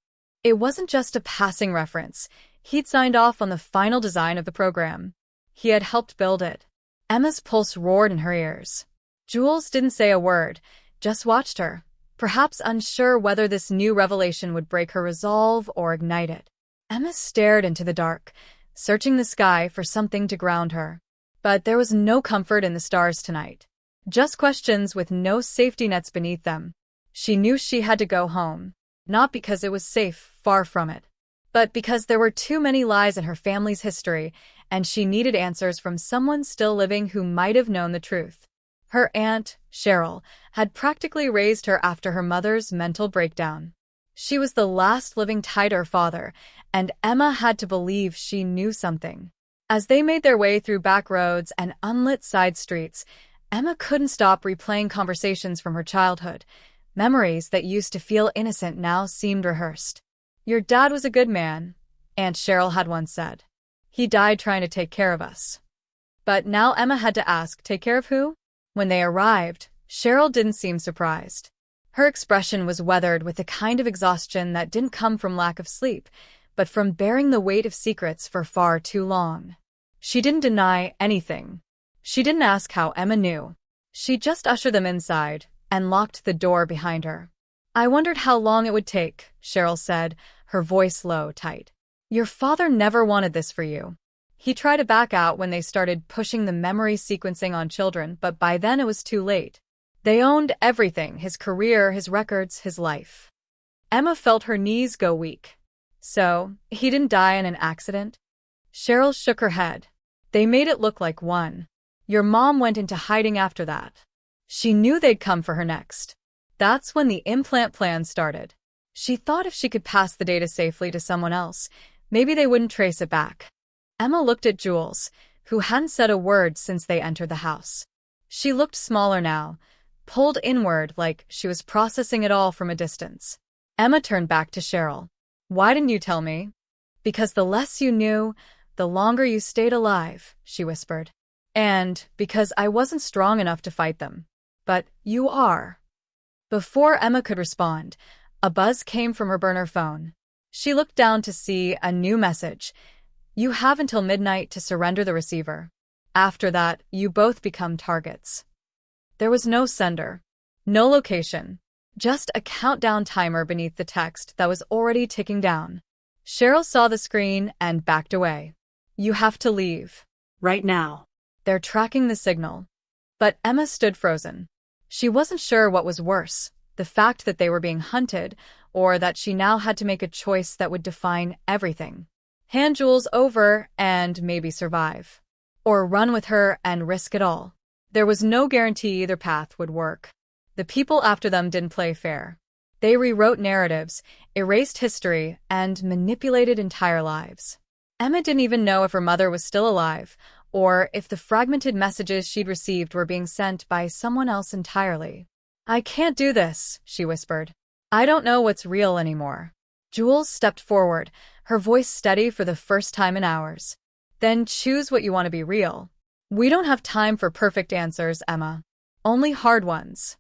It wasn't just a passing reference. He'd signed off on the final design of the program. He had helped build it. Emma's pulse roared in her ears. Jules didn't say a word, just watched her, perhaps unsure whether this new revelation would break her resolve or ignite it. Emma stared into the dark, searching the sky for something to ground her. But there was no comfort in the stars tonight. Just questions with no safety nets beneath them. She knew she had to go home, not because it was safe, far from it, but because there were too many lies in her family's history, and she needed answers from someone still living who might have known the truth. Her aunt, Cheryl, had practically raised her after her mother's mental breakdown. She was the last living tie to her father, and Emma had to believe she knew something. As they made their way through back roads and unlit side streets, Emma couldn't stop replaying conversations from her childhood. Memories that used to feel innocent now seemed rehearsed. "Your dad was a good man," Aunt Cheryl had once said. "He died trying to take care of us." But now Emma had to ask, take care of who? When they arrived, Cheryl didn't seem surprised. Her expression was weathered with the kind of exhaustion that didn't come from lack of sleep, but from bearing the weight of secrets for far too long. She didn't deny anything. She didn't ask how Emma knew. She just ushered them inside and locked the door behind her. "I wondered how long it would take," Cheryl said, her voice low, tight. "Your father never wanted this for you. He tried to back out when they started pushing the memory sequencing on children, but by then it was too late. They owned everything, his career, his records, his life." Emma felt her knees go weak. "So, he didn't die in an accident?" Cheryl shook her head. "They made it look like one. Your mom went into hiding after that. She knew they'd come for her next. That's when the implant plan started. She thought if she could pass the data safely to someone else, maybe they wouldn't trace it back." Emma looked at Jules, who hadn't said a word since they entered the house. She looked smaller now, pulled inward like she was processing it all from a distance. Emma turned back to Cheryl. "Why didn't you tell me?" "Because the less you knew, the longer you stayed alive," she whispered. "And because I wasn't strong enough to fight them. But you are." Before Emma could respond, a buzz came from her burner phone. She looked down to see a new message. "You have until midnight to surrender the receiver. After that, you both become targets." There was no sender, no location, Just a countdown timer beneath the text that was already ticking down. Cheryl saw the screen and backed away. You have to leave. Right now. They're tracking the signal. But Emma stood frozen. She wasn't sure what was worse, the fact that they were being hunted, or that she now had to make a choice that would define everything. Hand Jules over and maybe survive. Or run with her and risk it all. There was no guarantee either path would work. The people after them didn't play fair. They rewrote narratives, erased history, and manipulated entire lives. Emma didn't even know if her mother was still alive, or if the fragmented messages she'd received were being sent by someone else entirely. I can't do this, she whispered. I don't know what's real anymore. Jules stepped forward, her voice steady for the first time in hours. Then choose what you want to be real. We don't have time for perfect answers, Emma. Only hard ones.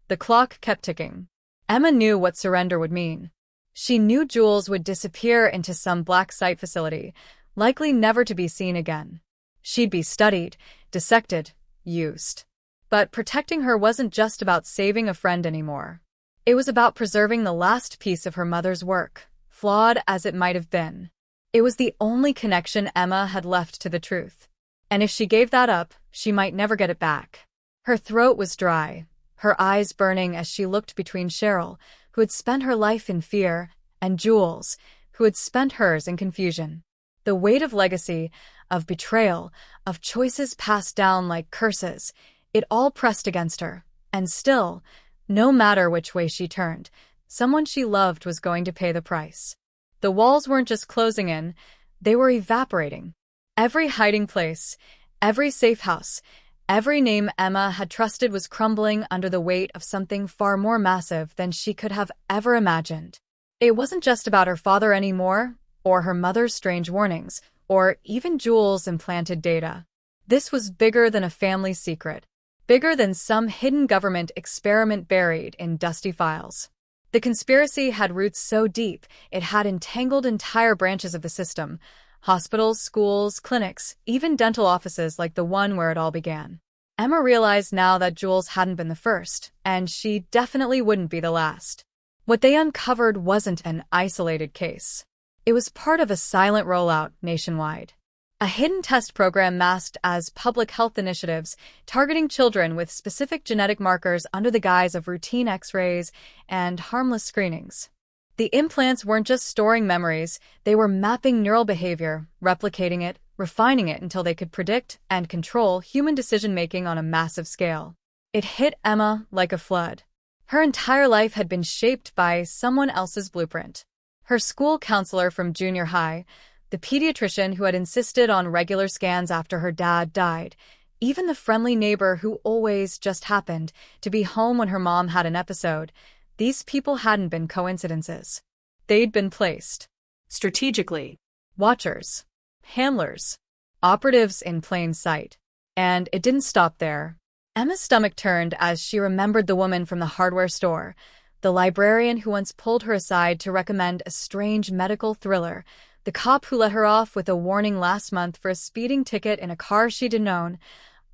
The clock kept ticking. Emma knew what surrender would mean. She knew Jules would disappear into some black site facility, likely never to be seen again. She'd be studied, dissected, used. But protecting her wasn't just about saving a friend anymore. It was about preserving the last piece of her mother's work, flawed as it might have been. It was the only connection Emma had left to the truth. And if she gave that up, she might never get it back. Her throat was dry, her eyes burning as she looked between Cheryl, who had spent her life in fear, and Jules, who had spent hers in confusion. The weight of legacy, of betrayal, of choices passed down like curses, it all pressed against her. And still, no matter which way she turned, someone she loved was going to pay the price. The walls weren't just closing in, they were evaporating. Every hiding place, every safe house, every name Emma had trusted was crumbling under the weight of something far more massive than she could have ever imagined. It wasn't just about her father anymore, or her mother's strange warnings, or even Jules' implanted data. This was bigger than a family secret, bigger than some hidden government experiment buried in dusty files. The conspiracy had roots so deep, it had entangled entire branches of the system, hospitals, schools, clinics, even dental offices like the one where it all began. Emma realized now that Jules hadn't been the first, and she definitely wouldn't be the last. What they uncovered wasn't an isolated case. It was part of a silent rollout nationwide. A hidden test program masked as public health initiatives targeting children with specific genetic markers under the guise of routine X-rays and harmless screenings. The implants weren't just storing memories, they were mapping neural behavior, replicating it, refining it until they could predict and control human decision-making on a massive scale. It hit Emma like a flood. Her entire life had been shaped by someone else's blueprint. Her school counselor from junior high, the pediatrician who had insisted on regular scans after her dad died, even the friendly neighbor who always just happened to be home when her mom had an episode. These people hadn't been coincidences. They'd been placed. Strategically. Watchers. Handlers. Operatives in plain sight. And it didn't stop there. Emma's stomach turned as she remembered the woman from the hardware store, the librarian who once pulled her aside to recommend a strange medical thriller, the cop who let her off with a warning last month for a speeding ticket in a car she didn't own,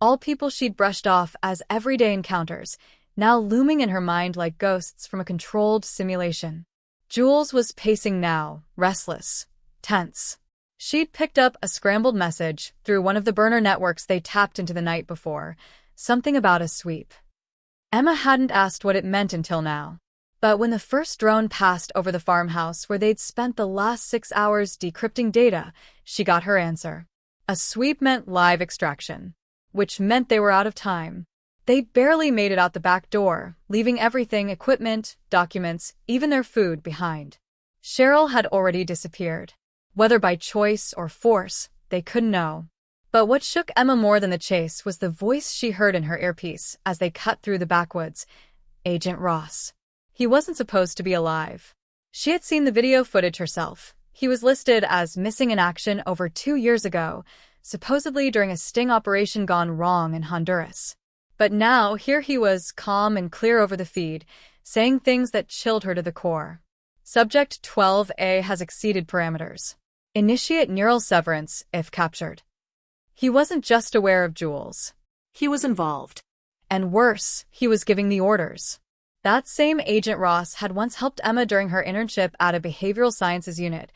all people she'd brushed off as everyday encounters, now looming in her mind like ghosts from a controlled simulation. Jules was pacing now, restless, tense. She'd picked up a scrambled message through one of the burner networks they tapped into the night before, something about a sweep. Emma hadn't asked what it meant until now. But when the first drone passed over the farmhouse where they'd spent the last 6 hours decrypting data, she got her answer. A sweep meant live extraction, which meant they were out of time. They'd barely made it out the back door, leaving everything, equipment, documents, even their food behind. Cheryl had already disappeared. Whether by choice or force, they couldn't know. But what shook Emma more than the chase was the voice she heard in her earpiece as they cut through the backwoods. Agent Ross. He wasn't supposed to be alive. She had seen the video footage herself. He was listed as missing in action over 2 years ago, supposedly during a sting operation gone wrong in Honduras. But now, here he was, calm and clear over the feed, saying things that chilled her to the core. Subject 12A has exceeded parameters. Initiate neural severance if captured. He wasn't just aware of Jules. He was involved. And worse, he was giving the orders. That same Agent Ross had once helped Emma during her internship at a behavioral sciences unit,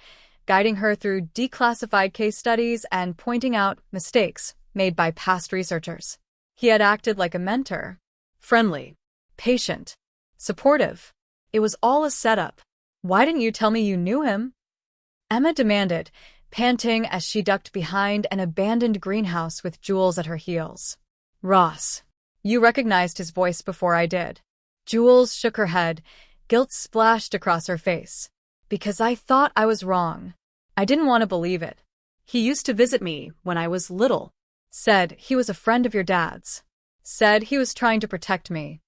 guiding her through declassified case studies and pointing out mistakes made by past researchers. He had acted like a mentor, Friendly. patient, supportive. It was all a setup. Why didn't you tell me you knew him? Emma demanded, panting as she ducked behind an abandoned greenhouse with Jules at her heels. Ross. You recognized his voice before I did. Jules shook her head, guilt splashed across her face. Because I thought I was wrong. I didn't want to believe it. He used to visit me when I was little. Said he was a friend of your dad's. Said he was trying to protect me.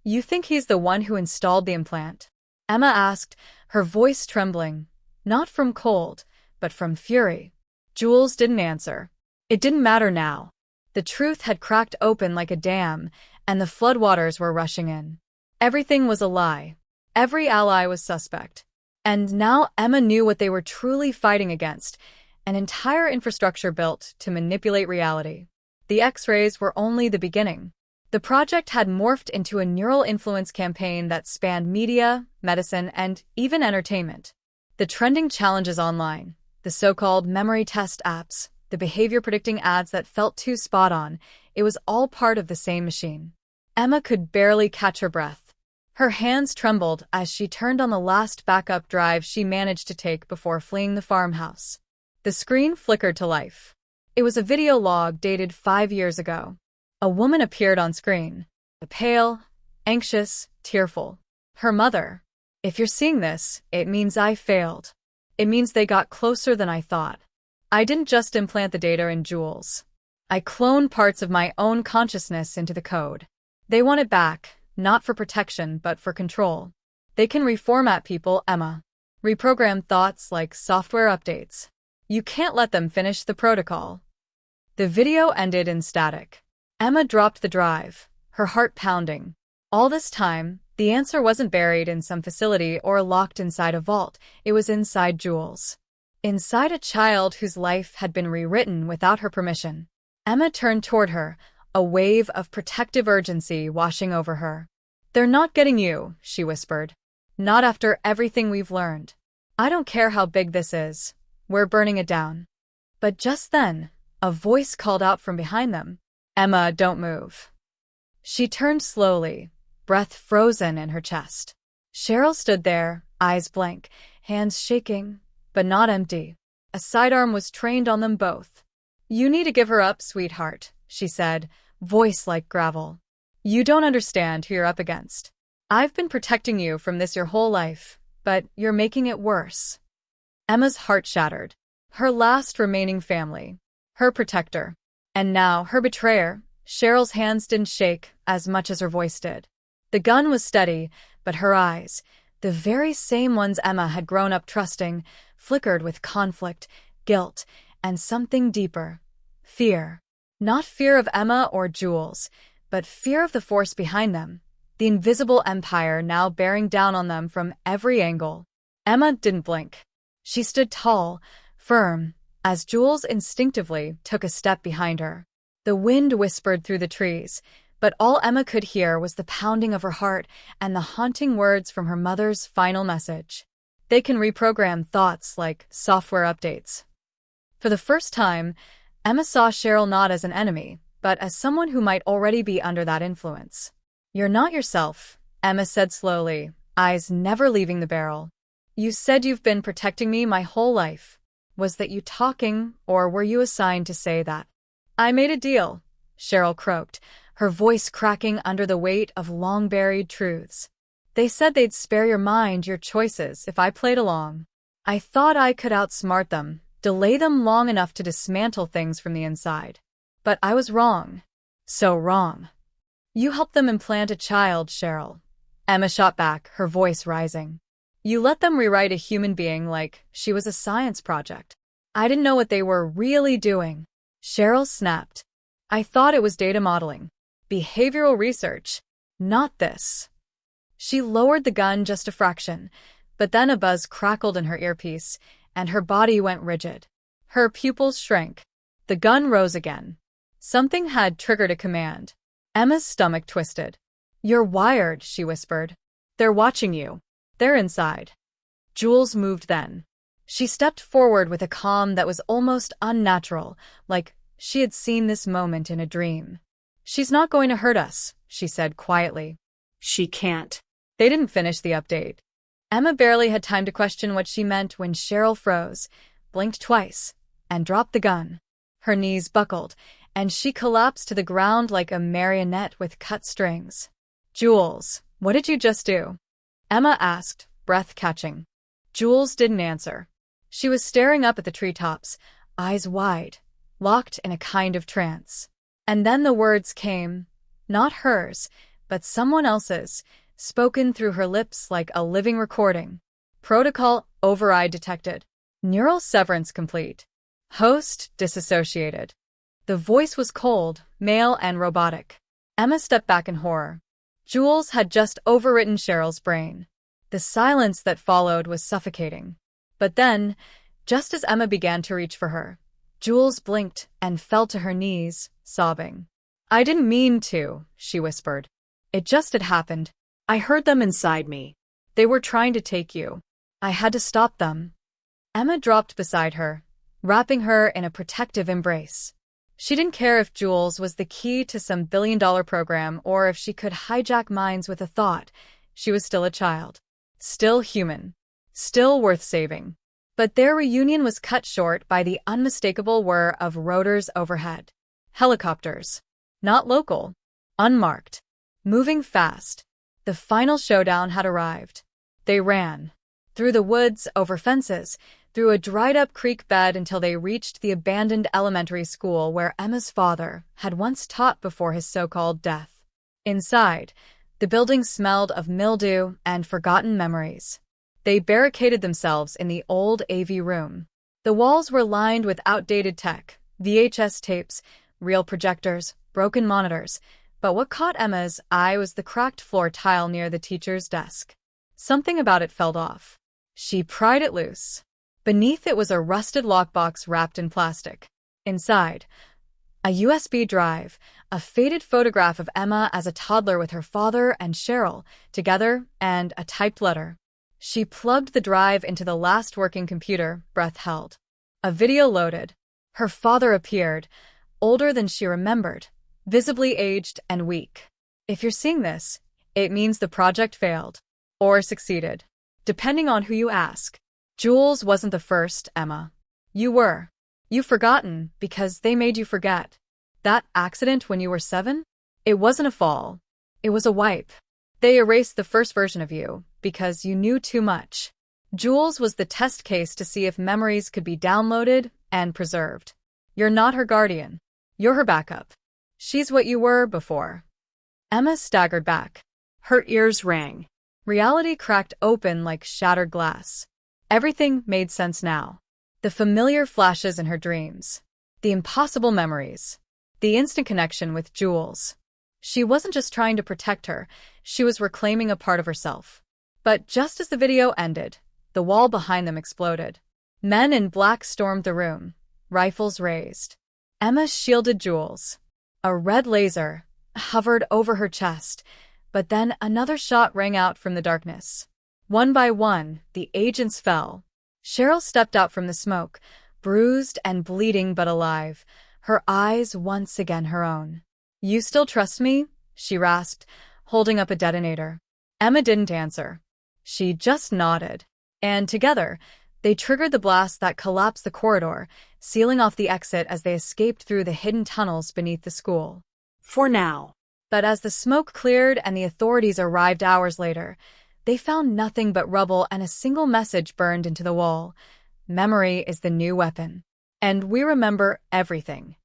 You think he's the one who installed the implant? Emma asked, her voice trembling. Not from cold, but from fury. Jules didn't answer. It didn't matter now. The truth had cracked open like a dam, and the floodwaters were rushing in. Everything was a lie. Every ally was suspect. And now Emma knew what they were truly fighting against, an entire infrastructure built to manipulate reality. The X-rays were only the beginning. The project had morphed into a neural influence campaign that spanned media, medicine, and even entertainment. The trending challenges online, the so-called memory test apps, the behavior-predicting ads that felt too spot-on, it was all part of the same machine. Emma could barely catch her breath. Her hands trembled as she turned on the last backup drive she managed to take before fleeing the farmhouse. The screen flickered to life. It was a video log dated 5 years ago. A woman appeared on screen. Pale, anxious, tearful. Her mother. If you're seeing this, it means I failed. It means they got closer than I thought. I didn't just implant the data in Jules. I cloned parts of my own consciousness into the code. They want it back. Not for protection, but for control. They can reformat people, Emma. Reprogram thoughts like software updates. You can't let them finish the protocol. The video ended in static. Emma dropped the drive, her heart pounding. All this time, the answer wasn't buried in some facility or locked inside a vault. It was inside Jules. Inside a child whose life had been rewritten without her permission. Emma turned toward her, a wave of protective urgency washing over her. They're not getting you, she whispered. Not after everything we've learned. I don't care how big this is. We're burning it down. But just then, a voice called out from behind them. Emma, don't move. She turned slowly, breath frozen in her chest. Cheryl stood there, eyes blank, hands shaking, but not empty. A sidearm was trained on them both. You need to give her up, sweetheart, she said, voice like gravel. You don't understand who you're up against. I've been protecting you from this your whole life, but you're making it worse. Emma's heart shattered. Her last remaining family. Her protector. And now her betrayer. Cheryl's hands didn't shake as much as her voice did. The gun was steady, but her eyes, the very same ones Emma had grown up trusting, flickered with conflict, guilt, and something deeper. Fear. Not fear of Emma or Jules, but fear of the force behind them, the invisible empire now bearing down on them from every angle. Emma didn't blink. She stood tall, firm, as Jules instinctively took a step behind her. The wind whispered through the trees, but all Emma could hear was the pounding of her heart and the haunting words from her mother's final message. They can reprogram thoughts like software updates. For the first time, Emma saw Cheryl not as an enemy, but as someone who might already be under that influence. You're not yourself, Emma said slowly, eyes never leaving the barrel. You said you've been protecting me my whole life. Was that you talking, or were you assigned to say that? I made a deal, Cheryl croaked, her voice cracking under the weight of long-buried truths. They said they'd spare your mind your choices if I played along. I thought I could outsmart them, delay them long enough to dismantle things from the inside. But I was wrong. So wrong. You helped them implant a child, Cheryl. Emma shot back, her voice rising. You let them rewrite a human being like she was a science project. I didn't know what they were really doing. Cheryl snapped. I thought it was data modeling. Behavioral research. Not this. She lowered the gun just a fraction, but then a buzz crackled in her earpiece, and her body went rigid. Her pupils shrank. The gun rose again. Something had triggered a command. Emma's stomach twisted. You're wired, she whispered. They're watching you. They're inside. Jules moved then. She stepped forward with a calm that was almost unnatural, like she had seen this moment in a dream. "She's not going to hurt us," she said quietly. She can't. They didn't finish the update. Emma barely had time to question what she meant when Cheryl froze, blinked twice, and dropped the gun. Her knees buckled, and she collapsed to the ground like a marionette with cut strings. "Jules, what did you just do?" Emma asked, breath catching. Jules didn't answer. She was staring up at the treetops, eyes wide, locked in a kind of trance. And then the words came, not hers, but someone else's, spoken through her lips like a living recording. Protocol override detected. Neural severance complete. Host disassociated. The voice was cold, male and robotic. Emma stepped back in horror. Jules had just overwritten Cheryl's brain. The silence that followed was suffocating. But then, just as Emma began to reach for her, Jules blinked and fell to her knees, sobbing. "I didn't mean to," she whispered. "It just had happened. I heard them inside me. They were trying to take you. I had to stop them." Emma dropped beside her, wrapping her in a protective embrace. She didn't care if Jules was the key to some billion-dollar program or if she could hijack minds with a thought. She was still a child. Still human. Still worth saving. But their reunion was cut short by the unmistakable whir of rotors overhead. Helicopters. Not local. Unmarked. Moving fast. The final showdown had arrived. They ran. Through the woods, over fences, through a dried-up creek bed until they reached the abandoned elementary school where Emma's father had once taught before his so-called death. Inside, the building smelled of mildew and forgotten memories. They barricaded themselves in the old AV room. The walls were lined with outdated tech, VHS tapes, real projectors, broken monitors, but what caught Emma's eye was the cracked floor tile near the teacher's desk. Something about it fell off. She pried it loose. Beneath it was a rusted lockbox wrapped in plastic. Inside, a USB drive, a faded photograph of Emma as a toddler with her father and Cheryl together, and a typed letter. She plugged the drive into the last working computer, breath held. A video loaded. Her father appeared, older than she remembered, visibly aged and weak. If you're seeing this, it means the project failed. Or succeeded. Depending on who you ask. Jules wasn't the first, Emma. You were. You've forgotten because they made you forget. That accident when you were 7? It wasn't a fall. It was a wipe. They erased the first version of you because you knew too much. Jules was the test case to see if memories could be downloaded and preserved. You're not her guardian. You're her backup. She's what you were before. Emma staggered back. Her ears rang. Reality cracked open like shattered glass. Everything made sense now. The familiar flashes in her dreams. The impossible memories. The instant connection with Jules. She wasn't just trying to protect her, she was reclaiming a part of herself. But just as the video ended, the wall behind them exploded. Men in black stormed the room, rifles raised. Emma shielded Jules. A red laser hovered over her chest, but then another shot rang out from the darkness. One by one, the agents fell. Cheryl stepped out from the smoke, bruised and bleeding but alive, her eyes once again her own. "You still trust me?" she rasped, holding up a detonator. Emma didn't answer. She just nodded. And together, they triggered the blast that collapsed the corridor, sealing off the exit as they escaped through the hidden tunnels beneath the school. For now. But as the smoke cleared and the authorities arrived hours later, they found nothing but rubble and a single message burned into the wall. Memory is the new weapon. And we remember everything.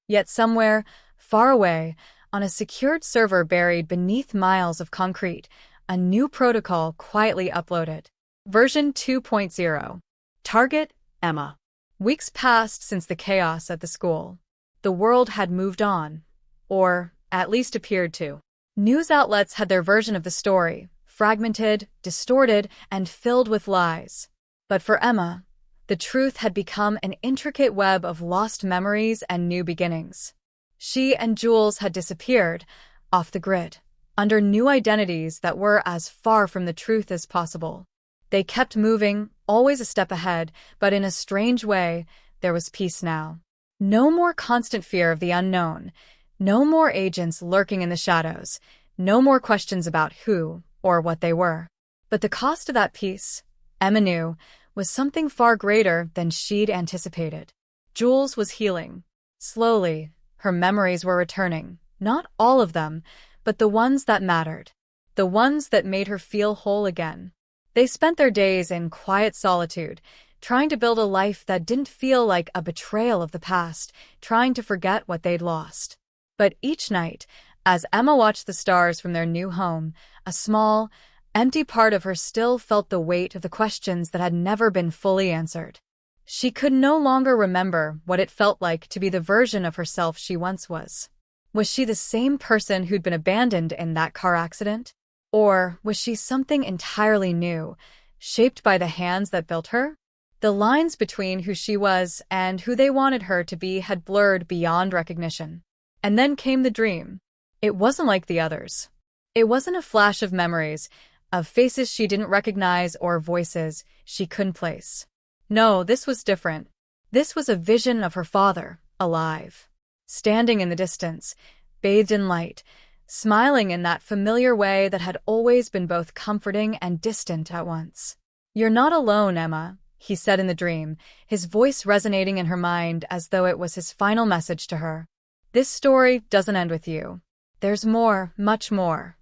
Yet somewhere, far away, on a secured server buried beneath miles of concrete, a new protocol quietly uploaded. Version 2.0. Target, Emma. Weeks passed since the chaos at the school. The world had moved on. Or at least appeared to. News outlets had their version of the story, fragmented, distorted, and filled with lies. But for Emma, the truth had become an intricate web of lost memories and new beginnings. She and Jules had disappeared, off the grid, under new identities that were as far from the truth as possible. They kept moving, always a step ahead, but in a strange way, there was peace now. No more constant fear of the unknown, no more agents lurking in the shadows, no more questions about who or what they were. But the cost of that peace, Emma knew, was something far greater than she'd anticipated. Jules was healing. Slowly, her memories were returning, not all of them, but the ones that mattered, the ones that made her feel whole again. They spent their days in quiet solitude, trying to build a life that didn't feel like a betrayal of the past, trying to forget what they'd lost. But each night, as Emma watched the stars from their new home, a small, empty part of her still felt the weight of the questions that had never been fully answered. She could no longer remember what it felt like to be the version of herself she once was. Was she the same person who'd been abandoned in that car accident? Or was she something entirely new, shaped by the hands that built her? The lines between who she was and who they wanted her to be had blurred beyond recognition. And then came the dream. It wasn't like the others. It wasn't a flash of memories, of faces she didn't recognize or voices she couldn't place. No, this was different. This was a vision of her father, alive, standing in the distance, bathed in light, smiling in that familiar way that had always been both comforting and distant at once. "You're not alone, Emma," he said in the dream, his voice resonating in her mind as though it was his final message to her. "This story doesn't end with you. There's more, much more."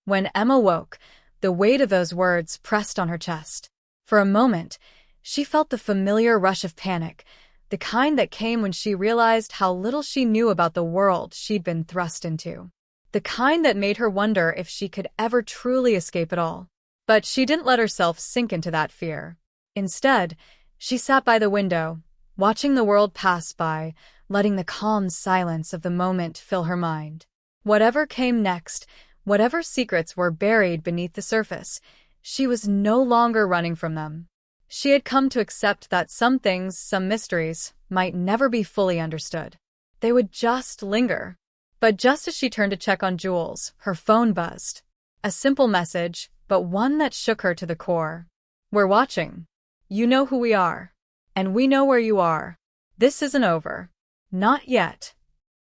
When Emma woke, the weight of those words pressed on her chest. For a moment, she felt the familiar rush of panic, the kind that came when she realized how little she knew about the world she'd been thrust into. The kind that made her wonder if she could ever truly escape it all. But she didn't let herself sink into that fear. Instead, she sat by the window, watching the world pass by, letting the calm silence of the moment fill her mind. Whatever came next, whatever secrets were buried beneath the surface, she was no longer running from them. She had come to accept that some things, some mysteries, might never be fully understood. They would just linger. But just as she turned to check on Jules, her phone buzzed. A simple message, but one that shook her to the core. "We're watching. You know who we are. And we know where you are. This isn't over." Not yet.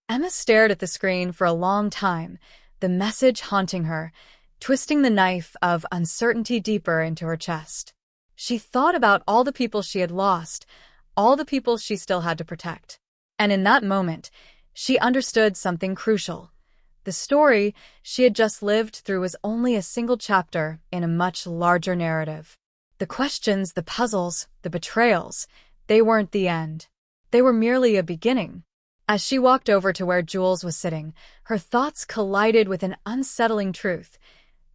Emma stared at the screen for a long time, the message haunting her, twisting the knife of uncertainty deeper into her chest. She thought about all the people she had lost, all the people she still had to protect. And in that moment, she understood something crucial. The story she had just lived through was only a single chapter in a much larger narrative. The questions, the puzzles, the betrayals, they weren't the end. They were merely a beginning. As she walked over to where Jules was sitting, her thoughts collided with an unsettling truth.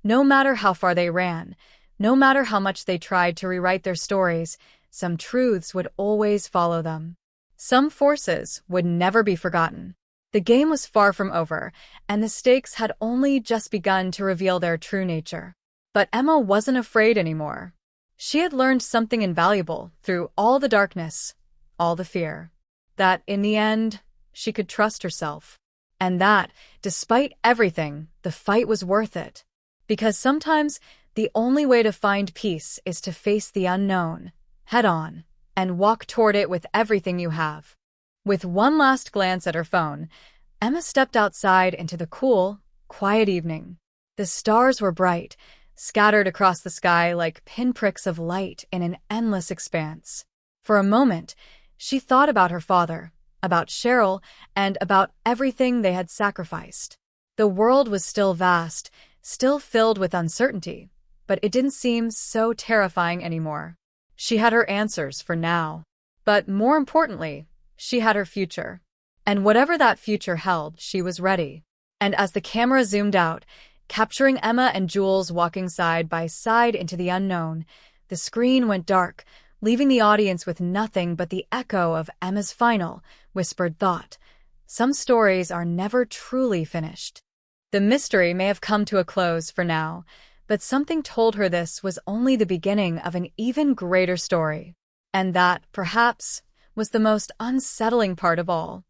No matter how far they ran, no matter how much they tried to rewrite their stories, some truths would always follow them. Some forces would never be forgotten. The game was far from over, and the stakes had only just begun to reveal their true nature. But Emma wasn't afraid anymore. She had learned something invaluable through all the darkness, all the fear. That, in the end, she could trust herself. And that, despite everything, the fight was worth it. Because sometimes, the only way to find peace is to face the unknown, head on, and walk toward it with everything you have. With one last glance at her phone, Emma stepped outside into the cool, quiet evening. The stars were bright, scattered across the sky like pinpricks of light in an endless expanse. For a moment, she thought about her father, about Cheryl, and about everything they had sacrificed. The world was still vast, still filled with uncertainty, but it didn't seem so terrifying anymore. She had her answers for now. But more importantly, she had her future. And whatever that future held, she was ready. And as the camera zoomed out, capturing Emma and Jules walking side by side into the unknown, the screen went dark, leaving the audience with nothing but the echo of Emma's final, whispered thought. Some stories are never truly finished. The mystery may have come to a close for now, but something told her this was only the beginning of an even greater story. And that, perhaps, was the most unsettling part of all.